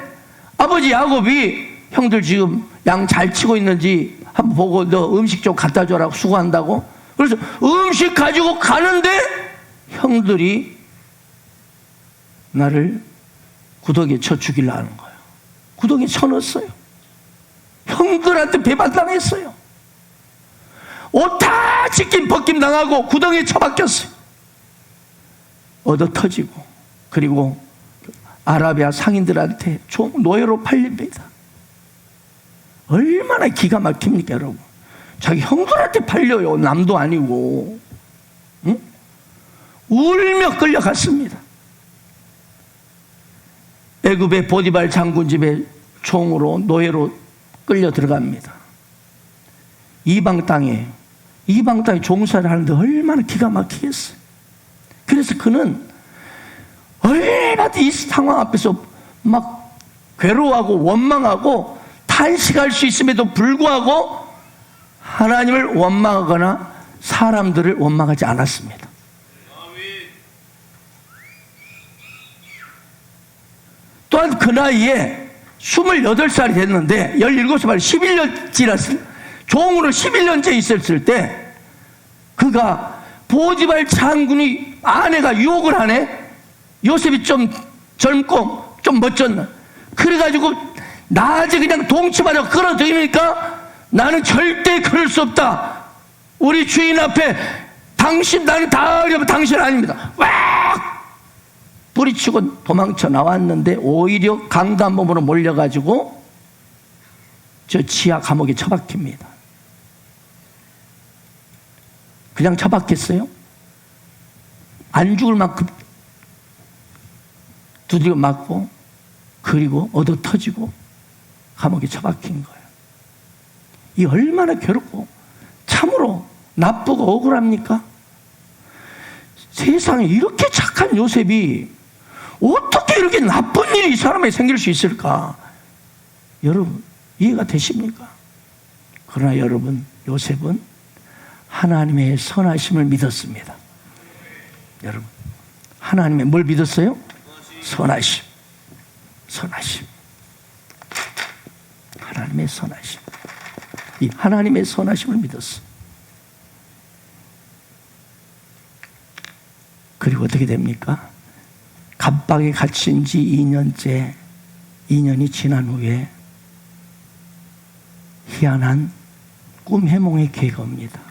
아버지 야곱이 형들 지금 양 잘 치고 있는지 한번 보고 너 음식 좀 갖다 줘라고 수고한다고. 그래서 음식 가지고 가는데 형들이 나를 구덩이에 쳐 죽이려 하는 거예요. 구덩이에 쳐 넣었어요. 형들한테 배반당했어요. 옷 다 찢김 벗김 당하고 구덩이에 처박혔어요. 얻어 터지고, 그리고 아라비아 상인들한테 노예로 팔립니다. 얼마나 기가 막힙니까 여러분. 자기 형들한테 팔려요. 남도 아니고. 응? 울며 끌려갔습니다. 애굽의 보디발 장군 집에 총으로 노예로 끌려 들어갑니다. 이방 땅에 종사를 하는데 얼마나 기가 막히겠어요. 그래서 그는 얼마나 이 상황 앞에서 막 괴로워하고 원망하고 탄식할 수 있음에도 불구하고 하나님을 원망하거나 사람들을 원망하지 않았습니다. 또한 그 나이에 28살이 됐는데 17살 11년 지났을, 종으로 11년째 있었을 때 그가 보디발 장군이 아내가 유혹을 하네. 요셉이 좀 젊고 좀 멋졌나. 그래가지고 낮에 그냥 동치마저 끌어들이니까 나는 절대 그럴 수 없다. 우리 주인 앞에 나는 다 어려면 당신 아닙니다. 왁! 뿌리치고 도망쳐 나왔는데 오히려 강간범으로 몰려가지고 저 지하 감옥에 처박힙니다. 그냥 처박혔어요? 안 죽을 만큼 두드려 맞고, 그리고 얻어 터지고 감옥에 처박힌 거예요. 이 얼마나 괴롭고 참으로 나쁘고 억울합니까? 세상에 이렇게 착한 요셉이 어떻게 이렇게 나쁜 일이 이 사람에게 생길 수 있을까? 여러분 이해가 되십니까? 그러나 여러분, 요셉은 하나님의 선하심을 믿었습니다. 여러분, 하나님의 뭘 믿었어요? 선하심. 하나님의 선하심. 이 하나님의 선하심을 믿었어. 그리고 어떻게 됩니까? 갑박에 갇힌 지 2년이 지난 후에 희한한 꿈 해몽의 기회가 옵니다.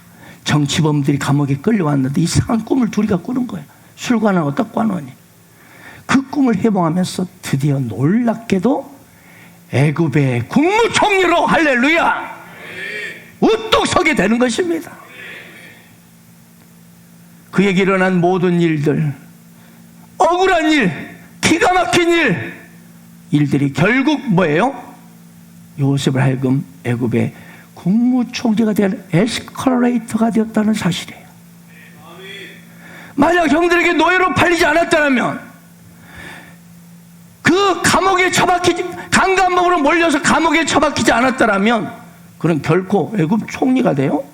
정치범들이 감옥에 끌려왔는데 이상한 꿈을 둘이가 꾸는 거예요. 술관원, 떡관원이. 그 꿈을 해몽하면서 드디어 놀랍게도 애굽의 국무총리로, 할렐루야, 우뚝 서게 되는 것입니다. 그에게 일어난 모든 일들, 억울한 일, 기가 막힌 일들이 결국 뭐예요? 요셉을 하여금 애굽의 국무총리가 될 에스컬레이터가 되었다는 사실이에요. 만약 형들에게 노예로 팔리지 않았다면, 그 감옥에 처박히지, 강간범으로 몰려서 감옥에 처박히지 않았다면 그는 결코 애굽 총리가 돼요?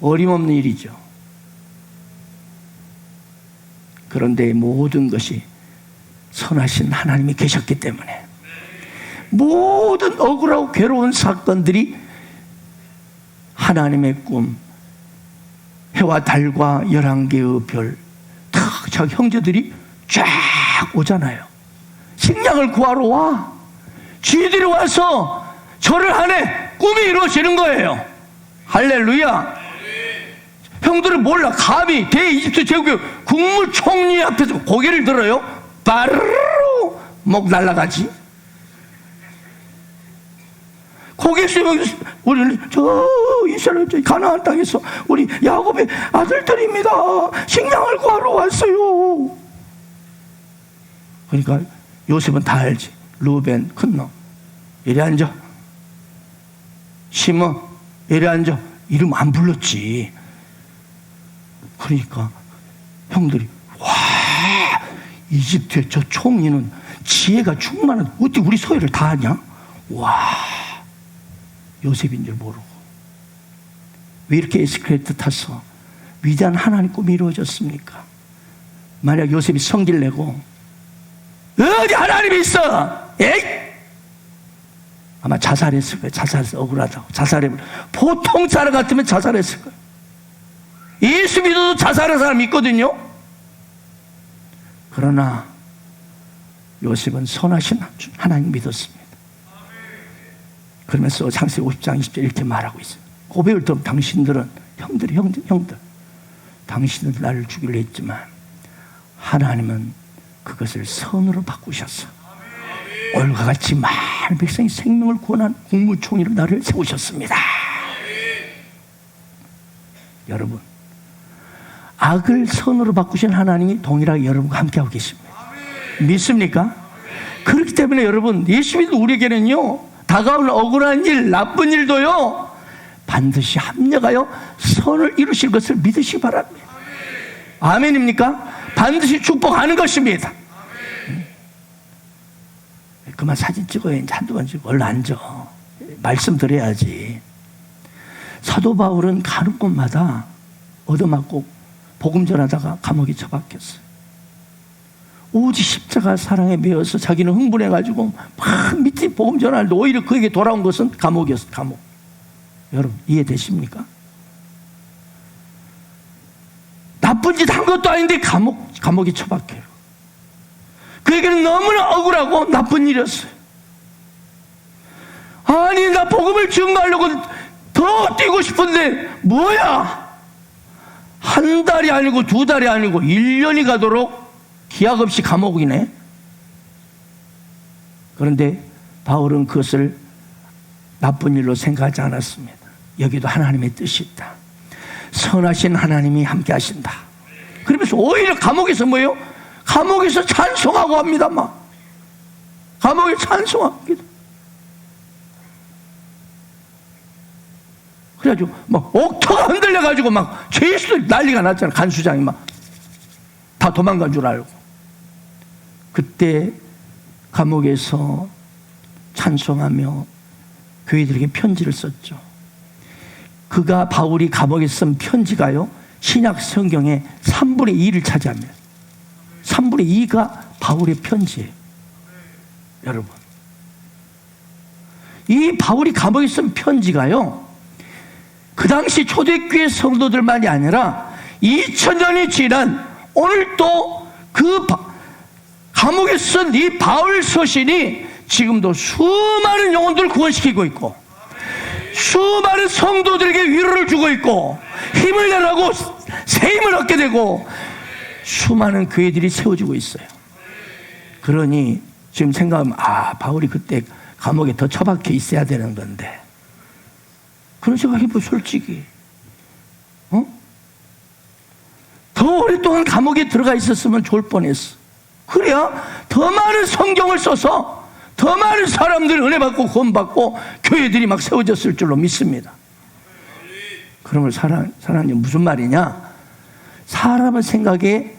어림없는 일이죠. 그런데 모든 것이 선하신 하나님이 계셨기 때문에 모든 억울하고 괴로운 사건들이 하나님의 꿈, 해와 달과 11개의 별, 다 자기 형제들이 쫙 오잖아요. 식량을 구하러 와. 쥐들이 와서 절을 하네. 꿈이 이루어지는 거예요. 할렐루야. 형들은 몰라. 감히 대이집트 제국의 국무총리 앞에서 고개를 들어요. 바르르 목 날아가지. 고개 숙이면 우리는 저 이스라엘 저 가나안 땅에서 우리 야곱의 아들들입니다. 식량을 구하러 왔어요. 그러니까 요셉은 다 알지. 루벤 큰 놈 이리 앉아. 시몬 이리 앉아. 이름 안 불렀지. 그러니까 형들이 와, 이집트의 저 총리는 지혜가 충만한, 어떻게 우리 소리를 다 하냐? 와, 요셉인 줄 모르고 왜 이렇게 에스컬레이터 타서 위대한 하나님 꿈이 이루어졌습니까? 만약 요셉이 성질 내고 어디 하나님이 있어? 에이! 아마 자살했을 거예요. 자살해서 억울하다고. 보통 사람 같으면 자살했을 거예요. 예수 믿어도 자살한 사람 있거든요. 그러나 요셉은 선하신 하나님 믿었습니다. 그러면서 창세기 50장 20절 이렇게 말하고 있어요. 고백을 들으면 당신들은 형들 당신은 나를 죽이려 했지만 하나님은 그것을 선으로 바꾸셨어. 오늘과 같이 많은 백성의 생명을 구원한 국무총리로 나를 세우셨습니다. 여러분, 악을 선으로 바꾸신 하나님이 동일하게 여러분과 함께하고 계십니다. 믿습니까? 그렇기 때문에 여러분, 예수 믿는 우리에게는요, 다가오는 억울한 일, 나쁜 일도요, 반드시 합력하여 선을 이루실 것을 믿으시기 바랍니다. 아멘입니까? 반드시 축복하는 것입니다. 그만 사진 찍어야 이제 한두 번 찍고 얼른 앉아. 말씀 드려야지. 사도 바울은 가는 곳마다 얻어맞고 복음 전하다가 감옥에 처박혔어요. 오직 십자가 사랑에 매여서 자기는 흥분해가지고 막 밑에 복음 전하는데 오히려 그에게 돌아온 것은 감옥이었어요. 감옥. 여러분 이해되십니까? 나쁜 짓 한 것도 아닌데 감옥에 처박혀요. 그에게는 너무나 억울하고 나쁜 일이었어요. 아니 나 복음을 증거하려고 더 뛰고 싶은데 뭐야, 한 달이 아니고 두 달이 아니고 1년이 가도록 기약 없이 감옥이네. 그런데 바울은 그것을 나쁜 일로 생각하지 않았습니다. 여기도 하나님의 뜻이 있다. 선하신 하나님이 함께 하신다. 그러면서 오히려 감옥에서 뭐예요? 감옥에서 찬송하고 합니다. 막 감옥에 찬송합니다. 그래가지고 막 옥토가 흔들려가지고 막 죄수들 난리가 났잖아요. 간수장이 막 다 도망간 줄 알고. 그때 감옥에서 찬송하며 교회들에게 편지를 썼죠. 그가 바울이 감옥에 쓴 편지가요, 신약 성경의 3분의 2를 차지합니다. 3분의 2가 바울의 편지예요. 여러분, 이 바울이 감옥에 쓴 편지가요, 그 당시 초대교회 성도들만이 아니라 2000년이 지난 오늘 또 그 감옥에 쓴 이 바울 서신이 지금도 수많은 영혼들을 구원시키고 있고 수많은 성도들에게 위로를 주고 있고 힘을 내라고 새 힘을 얻게 되고 수많은 교회들이 세워지고 있어요. 그러니 지금 생각하면 바울이 그때 감옥에 더 처박혀 있어야 되는 건데, 그런 생각 해보. 솔직히 더 오랫동안 감옥에 들어가 있었으면 좋을 뻔했어. 그래야 더 많은 성경을 써서 더 많은 사람들이 은혜 받고 구원 받고 교회들이 막 세워졌을 줄로 믿습니다. 그러면 사랑님 무슨 말이냐? 사람의 생각에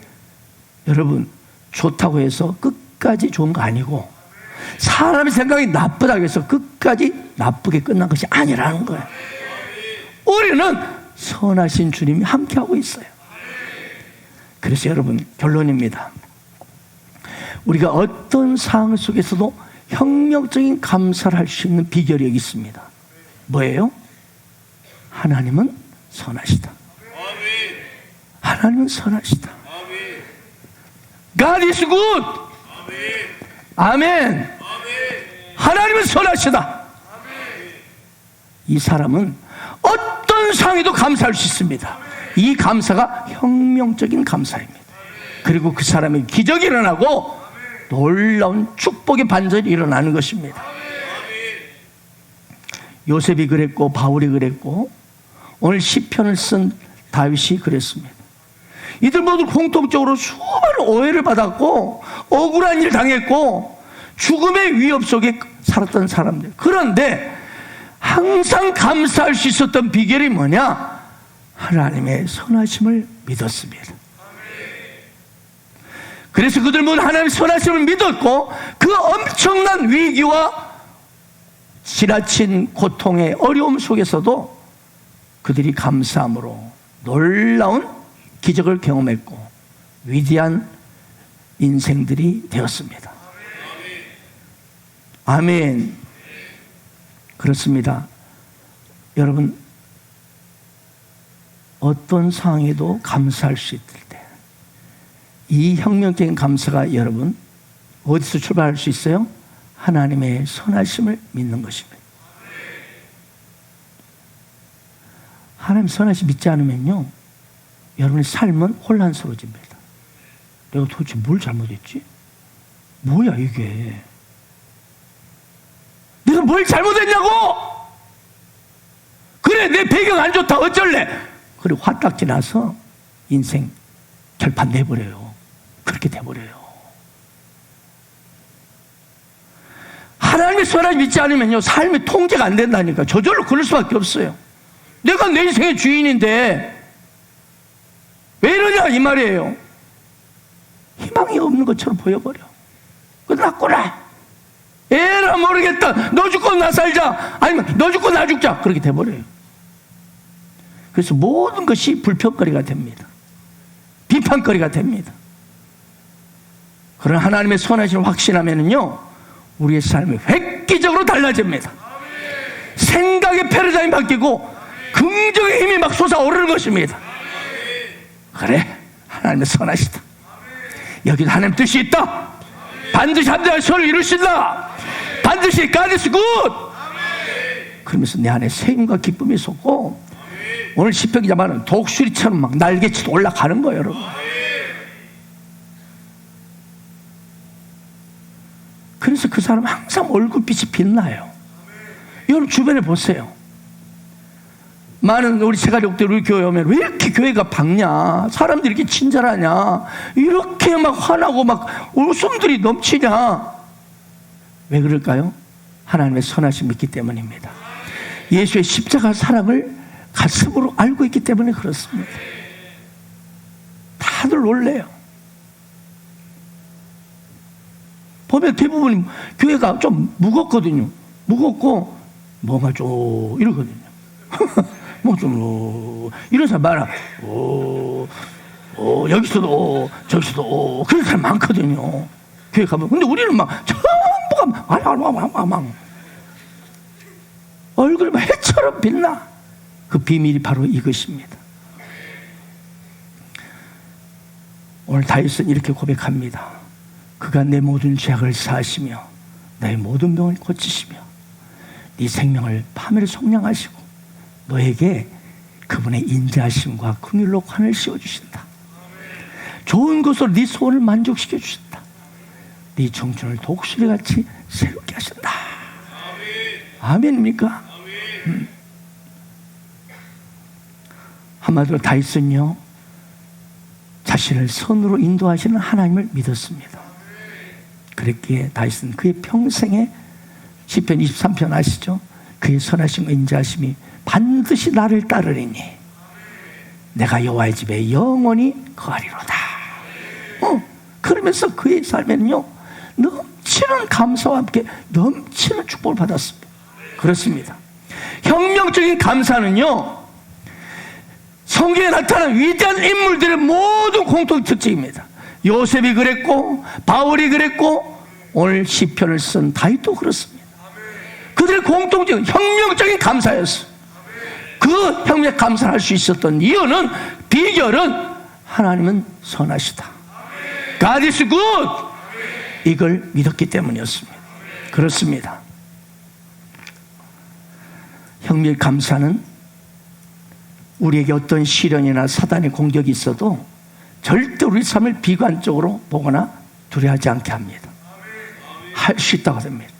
여러분 좋다고 해서 끝까지 좋은 거 아니고, 사람의 생각이 나쁘다고 해서 끝까지 나쁘게 끝난 것이 아니라는 거예요. 우리는 선하신 주님이 함께하고 있어요. 그래서 여러분, 결론입니다. 우리가 어떤 상황 속에서도 혁명적인 감사를 할 수 있는 비결이 여기 있습니다. 뭐예요? 하나님은 선하시다. 하나님은 선하시다. God is good. 아멘. 하나님은 선하시다. 이 사람은 어떤 상황에도 감사할 수 있습니다. 이 감사가 혁명적인 감사입니다. 그리고 그 사람의 기적이 일어나고 놀라운 축복의 반전이 일어나는 것입니다. 요셉이 그랬고 바울이 그랬고 오늘 시편을 쓴 다윗이 그랬습니다. 이들 모두 공통적으로 수많은 오해를 받았고 억울한 일 당했고 죽음의 위협 속에 살았던 사람들. 그런데 항상 감사할 수 있었던 비결이 뭐냐? 하나님의 선하심을 믿었습니다. 그래서 그들 모두 하나님의 선하심을 믿었고 그 엄청난 위기와 지나친 고통의 어려움 속에서도 그들이 감사함으로 놀라운 기적을 경험했고 위대한 인생들이 되었습니다. 아멘. 그렇습니다. 여러분, 어떤 상황에도 감사할 수 있을 때 이 혁명적인 감사가 여러분 어디서 출발할 수 있어요? 하나님의 선하심을 믿는 것입니다. 하나님 선하심 믿지 않으면요, 여러분의 삶은 혼란스러워집니다. 내가 도대체 뭘 잘못했지? 뭐야 이게? 내가 뭘 잘못했냐고? 그래, 내 배경 안 좋다, 어쩔래? 그리고 화딱지 나서 인생 결판 내버려요. 그렇게 돼버려요. 하나님의 선하심 믿지 않으면요, 삶이 통제가 안 된다니까. 저절로 그럴 수밖에 없어요. 내가 내 인생의 주인인데 왜 이러냐 이 말이에요. 희망이 없는 것처럼 보여버려. 끝났구나. 에라 모르겠다. 너 죽고 나 살자. 아니면 너 죽고 나 죽자. 그렇게 돼버려요. 그래서 모든 것이 불평거리가 됩니다. 비판거리가 됩니다. 그러나 하나님의 선하심을 확신하면은요, 우리의 삶이 획기적으로 달라집니다. 생각의 패러다임이 바뀌고 긍정의 힘이 막 솟아오르는 것입니다. 그래, 하나님의 선하시다. 여기도 하나님 뜻이 있다. 반드시 함대한 선을 이루신다. 반드시 God is good. 그러면서 내 안에 새 힘과 기쁨이 솟고 오늘 시편 기자 말은 독수리처럼 막 날개치도 올라가는 거예요, 여러분. 그래서 그 사람은 항상 얼굴빛이 빛나요. 여러분 주변에 보세요. 많은 우리 세가족들 우리 교회 오면 왜 이렇게 교회가 밝냐? 사람들이 이렇게 친절하냐? 이렇게 막 환하고 막 웃음들이 넘치냐? 왜 그럴까요? 하나님의 선하심 믿기 때문입니다. 예수의 십자가 사랑을 가슴으로 알고 있기 때문에 그렇습니다. 다들 놀래요. 보면 대부분 교회가 좀 무겁거든요. 무겁고 뭔가 좀 이러거든요. 뭐 좀 이런 사람 많아. 여기서도 저기서도 그런 사람 많거든요. 교회 가면. 근데 우리는 막 전부가 막 얼굴이 막 해처럼 빛나. 그 비밀이 바로 이것입니다. 오늘 다윗은 이렇게 고백합니다. 그가 내 모든 죄악을 사하시며 나의 모든 병을 고치시며 네 생명을 밤에를 속량하시고 너에게 그분의 인자하심과 긍휼로 관을 씌워주신다. 좋은 것으로 네 소원을 만족시켜 주신다. 네 청춘을 독수리같이 새롭게 하신다. 아멘입니까? 한마디로 다윗은요, 자신을 선으로 인도하시는 하나님을 믿었습니다. 그랬기에 다윗은 그의 평생에 시편 23편 아시죠? 그의 선하심과 인자하심이 반드시 나를 따르리니 내가 여호와의 집에 영원히 거하리로다. 그러면서 그의 삶에는요, 넘치는 감사와 함께 넘치는 축복을 받았습니다. 그렇습니다. 혁명적인 감사는요, 성경에 나타난 위대한 인물들의 모든 공통 특징입니다. 요셉이 그랬고, 바울이 그랬고, 오늘 시편을 쓴 다윗도 그렇습니다. 그들의 공통적인 혁명적인 감사였어요. 그 혁명 감사를 할 수 있었던 이유는, 비결은 하나님은 선하시다, God is good, 이걸 믿었기 때문이었습니다. 그렇습니다. 혁명 감사는 우리에게 어떤 시련이나 사단의 공격이 있어도 절대 우리 삶을 비관적으로 보거나 두려워하지 않게 합니다. 할 수 있다고 됩니다.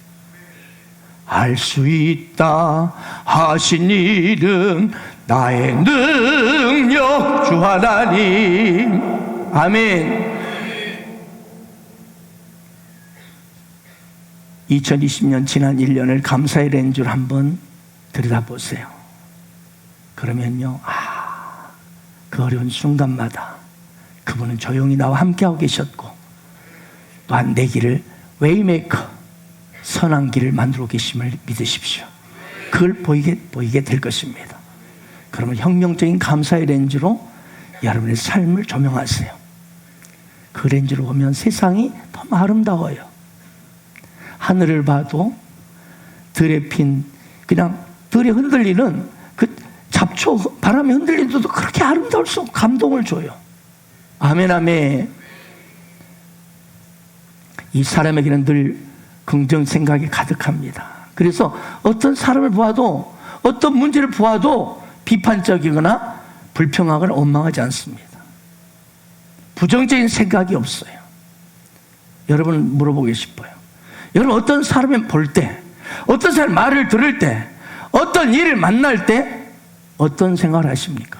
할 수 있다 하신 일은 나의 능력 주 하나님. 아멘. 2020년 지난 1년을 감사의 렌즈로 한번 들여다보세요. 그러면요, 그 어려운 순간마다 그분은 조용히 나와 함께하고 계셨고, 또한 내 길을 웨이메이커, 선한 길을 만들고 계심을 믿으십시오. 그걸 보이게 될 것입니다. 그러면 혁명적인 감사의 렌즈로 여러분의 삶을 조명하세요. 그 렌즈로 보면 세상이 너무 아름다워요. 하늘을 봐도 들에 핀, 그냥 들에 흔들리는 그 잡초, 바람에 흔들리는데도 그렇게 아름다울 수 없고 감동을 줘요. 아멘, 아멘. 이 사람에게는 늘 긍정 생각이 가득합니다. 그래서 어떤 사람을 보아도, 어떤 문제를 보아도 비판적이거나 불평하거나 원망하지 않습니다. 부정적인 생각이 없어요. 여러분 물어보고 싶어요. 여러분 어떤 사람을 볼 때, 어떤 사람 말을 들을 때, 어떤 일을 만날 때 어떤 생각을 하십니까?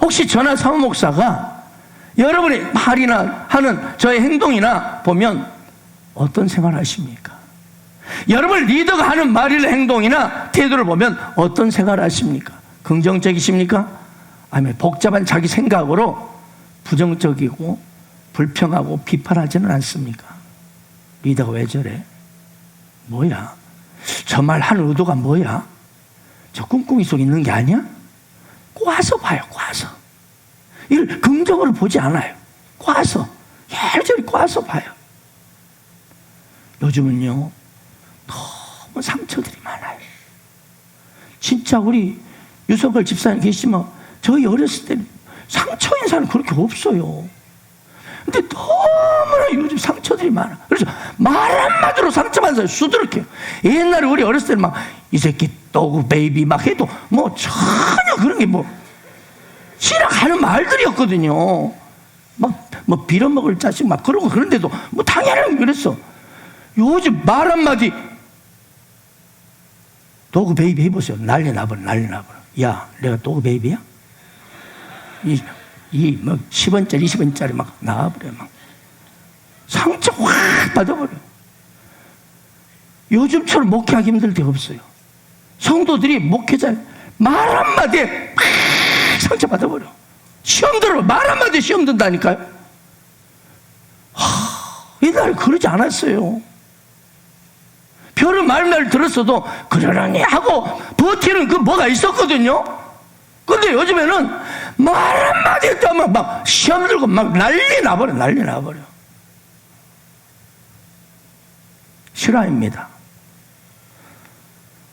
혹시 저나 사모 목사가 여러분의 말이나 하는 저의 행동이나 보면 어떤 생각을 하십니까? 여러분 리더가 하는 말이나 행동이나 태도를 보면 어떤 생각을 하십니까? 긍정적이십니까? 아니면 복잡한 자기 생각으로 부정적이고 불평하고 비판하지는 않습니까? 리더가 왜 저래? 뭐야? 저 말 하는 의도가 뭐야? 저 꿍꿍이 속에 있는 게 아니야? 꽈서 봐요, 꽈서. 이걸 긍정으로 보지 않아요. 꽈서. 열절히 꽈서 봐요. 요즘은요, 너무 상처들이 많아요. 진짜 우리 유석걸 집사님 계시면 저희 어렸을 때는 상처 인사는 그렇게 없어요. 근데 너무나 요즘 상처들이 많아. 그래서 말 한마디로 상처만 사요. 수두룩해요. 옛날에 우리 어렸을 때는 막 이 새끼 또그 베이비 막 해도 뭐 전혀 그런 게 뭐 지나가는 말들이었거든요. 막 뭐 빌어먹을 자식 막 그러고, 그런데도 뭐 당연히 그랬어. 요즘 말 한마디 도그 베이비 해보세요. 난리 나버려, 난리 나버려. 야, 내가 도그 베이비야? 뭐 10원짜리 20원짜리 막 나와버려. 막 상처 확 받아버려. 요즘처럼 목회하기 힘들 데 없어요. 성도들이 목회자 말 한마디에 막 상처 받아버려. 시험 들어 말 한마디에 시험 든다니까요. 옛날에 그러지 않았어요. 별은 말을 들었어도 그러려니 하고 버티는 그 뭐가 있었거든요. 근데 요즘에는 말 한마디 했다면 막 시험 들고 막 난리 나버려, 난리 나버려. 실화입니다.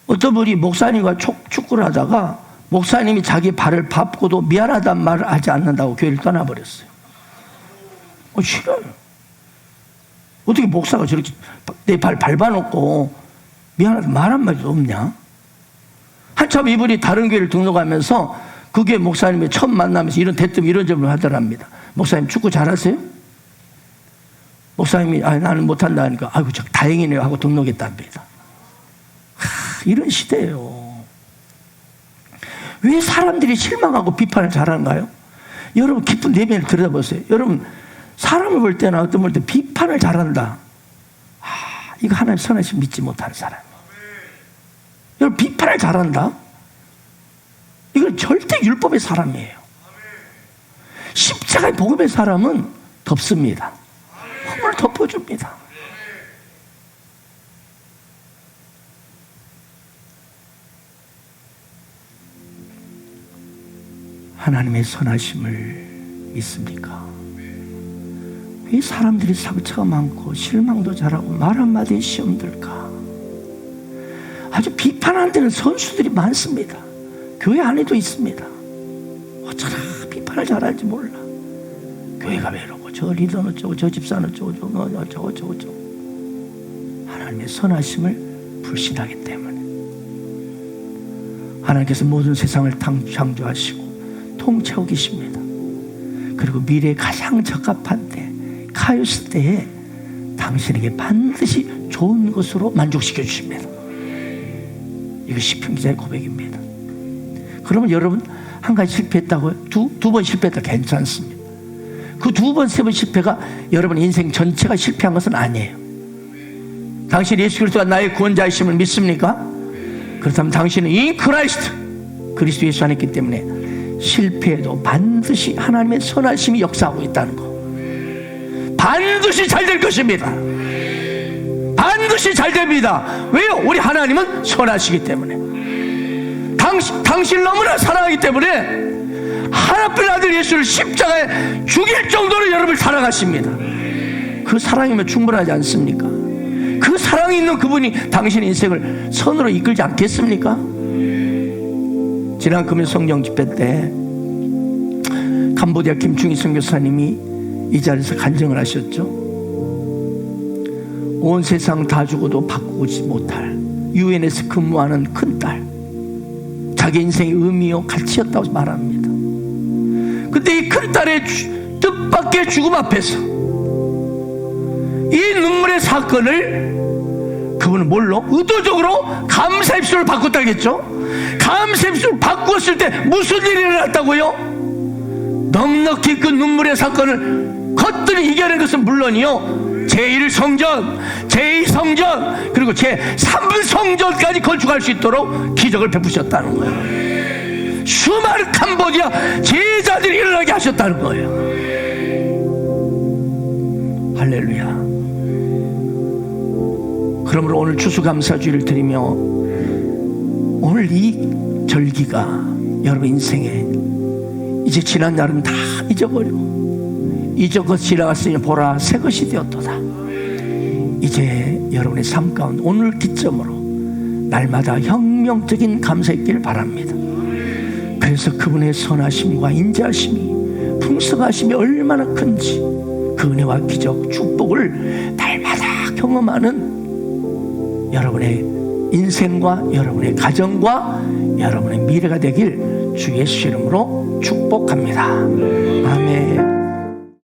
어떤 분이 목사님과 축구를 하다가 목사님이 자기 발을 밟고도 미안하다는 말을 하지 않는다고 교회를 떠나버렸어요. 싫어요. 어떻게 목사가 저렇게 내 발 밟아놓고 미안하다는 말 한마디도 없냐? 한참 이분이 다른 교회를 등록하면서 그 교회 목사님이 처음 만나면서 이런 대뜸 이런 점을 하더랍니다. 목사님 축구 잘하세요? 목사님이 나는 못한다 하니까 아이고 저 다행이네요 하고 등록했답니다. 이런 시대예요. 왜 사람들이 실망하고 비판을 잘하는가요? 여러분 깊은 내면을 들여다보세요. 여러분 사람을 볼 때나 어떤 볼 때 비판을 잘한다. 이거 하나님 선하심 믿지 못하는 사람. 여러분 비판을 잘한다. 이건 절대 율법의 사람이에요. 십자가의 복음의 사람은 덮습니다. 흠을 덮어줍니다. 하나님의 선하심을 믿습니까? 왜 사람들이 상처가 많고 실망도 잘하고 말 한마디에 시험 들까? 아주 비판하는 데는 선수들이 많습니다. 교회 안에도 있습니다. 어쩌나 비판을 잘할지 몰라. 교회가 외로워. 저 리더는 어쩌고 저 집사는 어쩌고 저쩌고 하나님의 선하심을 불신하기 때문에 하나님께서 모든 세상을 창조하시고 통치하고 계십니다. 그리고 미래에 가장 적합한 때 카이오스 때에 당신에게 반드시 좋은 것으로 만족시켜 주십니다. 이거 시편 기자의 고백입니다. 그러면 여러분 한 가지 실패했다고요? 두 번 실패했다 괜찮습니다. 그 두 번, 세 번 실패가 여러분 인생 전체가 실패한 것은 아니에요. 당신 예수 그리스도가 나의 구원자이심을 믿습니까? 그렇다면 당신은 인 크라이스트 그리스도 예수 안에 있기 때문에 실패해도 반드시 하나님의 선하심이 역사하고 있다는 거. 반드시 잘 될 것입니다. 반드시 잘 됩니다. 왜요? 우리 하나님은 선하시기 때문에. 당신을 너무나 사랑하기 때문에 하나뿐 아들 예수를 십자가에 죽일 정도로 여러분을 사랑하십니다. 그 사랑이면 충분하지 않습니까? 그 사랑이 있는 그분이 당신의 인생을 선으로 이끌지 않겠습니까? 지난 금요 성령 집회 때 캄보디아 김충희 선교사님이 이 자리에서 간증을 하셨죠. 온 세상 다 죽어도 바꾸지 못할 유엔에서 근무하는 큰딸, 자기 인생의 의미요 가치였다고 말합니다. 근데 이 큰딸의 뜻밖의 죽음 앞에서 이 눈물의 사건을 그분은 뭘로? 의도적으로 감사 입술을 바꿨다겠죠. 감사 입술을 바꾸었을 때 무슨 일이 일어났다고요? 넉넉히 그 눈물의 사건을 거뜬히 이겨낸 것은 물론이요, 제1성전, 제2성전, 그리고 제3성전까지 건축할 수 있도록 기적을 베푸셨다는 거예요. 수많은 캄보디아 제자들이 일어나게 하셨다는 거예요. 할렐루야. 그러므로 오늘 추수감사주의를 드리며 오늘 이 절기가 여러분 인생에 이제 지난 날은 다 잊어버리고 이전것 지나갔으니 보라 새 것이 되었도다. 이제 여러분의 삶 가운데 오늘 기점으로 날마다 혁명적인 감사 있기를 바랍니다. 그래서 그분의 선하심과 인자하심이 풍성하심이 얼마나 큰지 그 은혜와 기적 축복을 날마다 경험하는 여러분의 인생과 여러분의 가정과 여러분의 미래가 되길 주 예수 이름으로 축복합니다.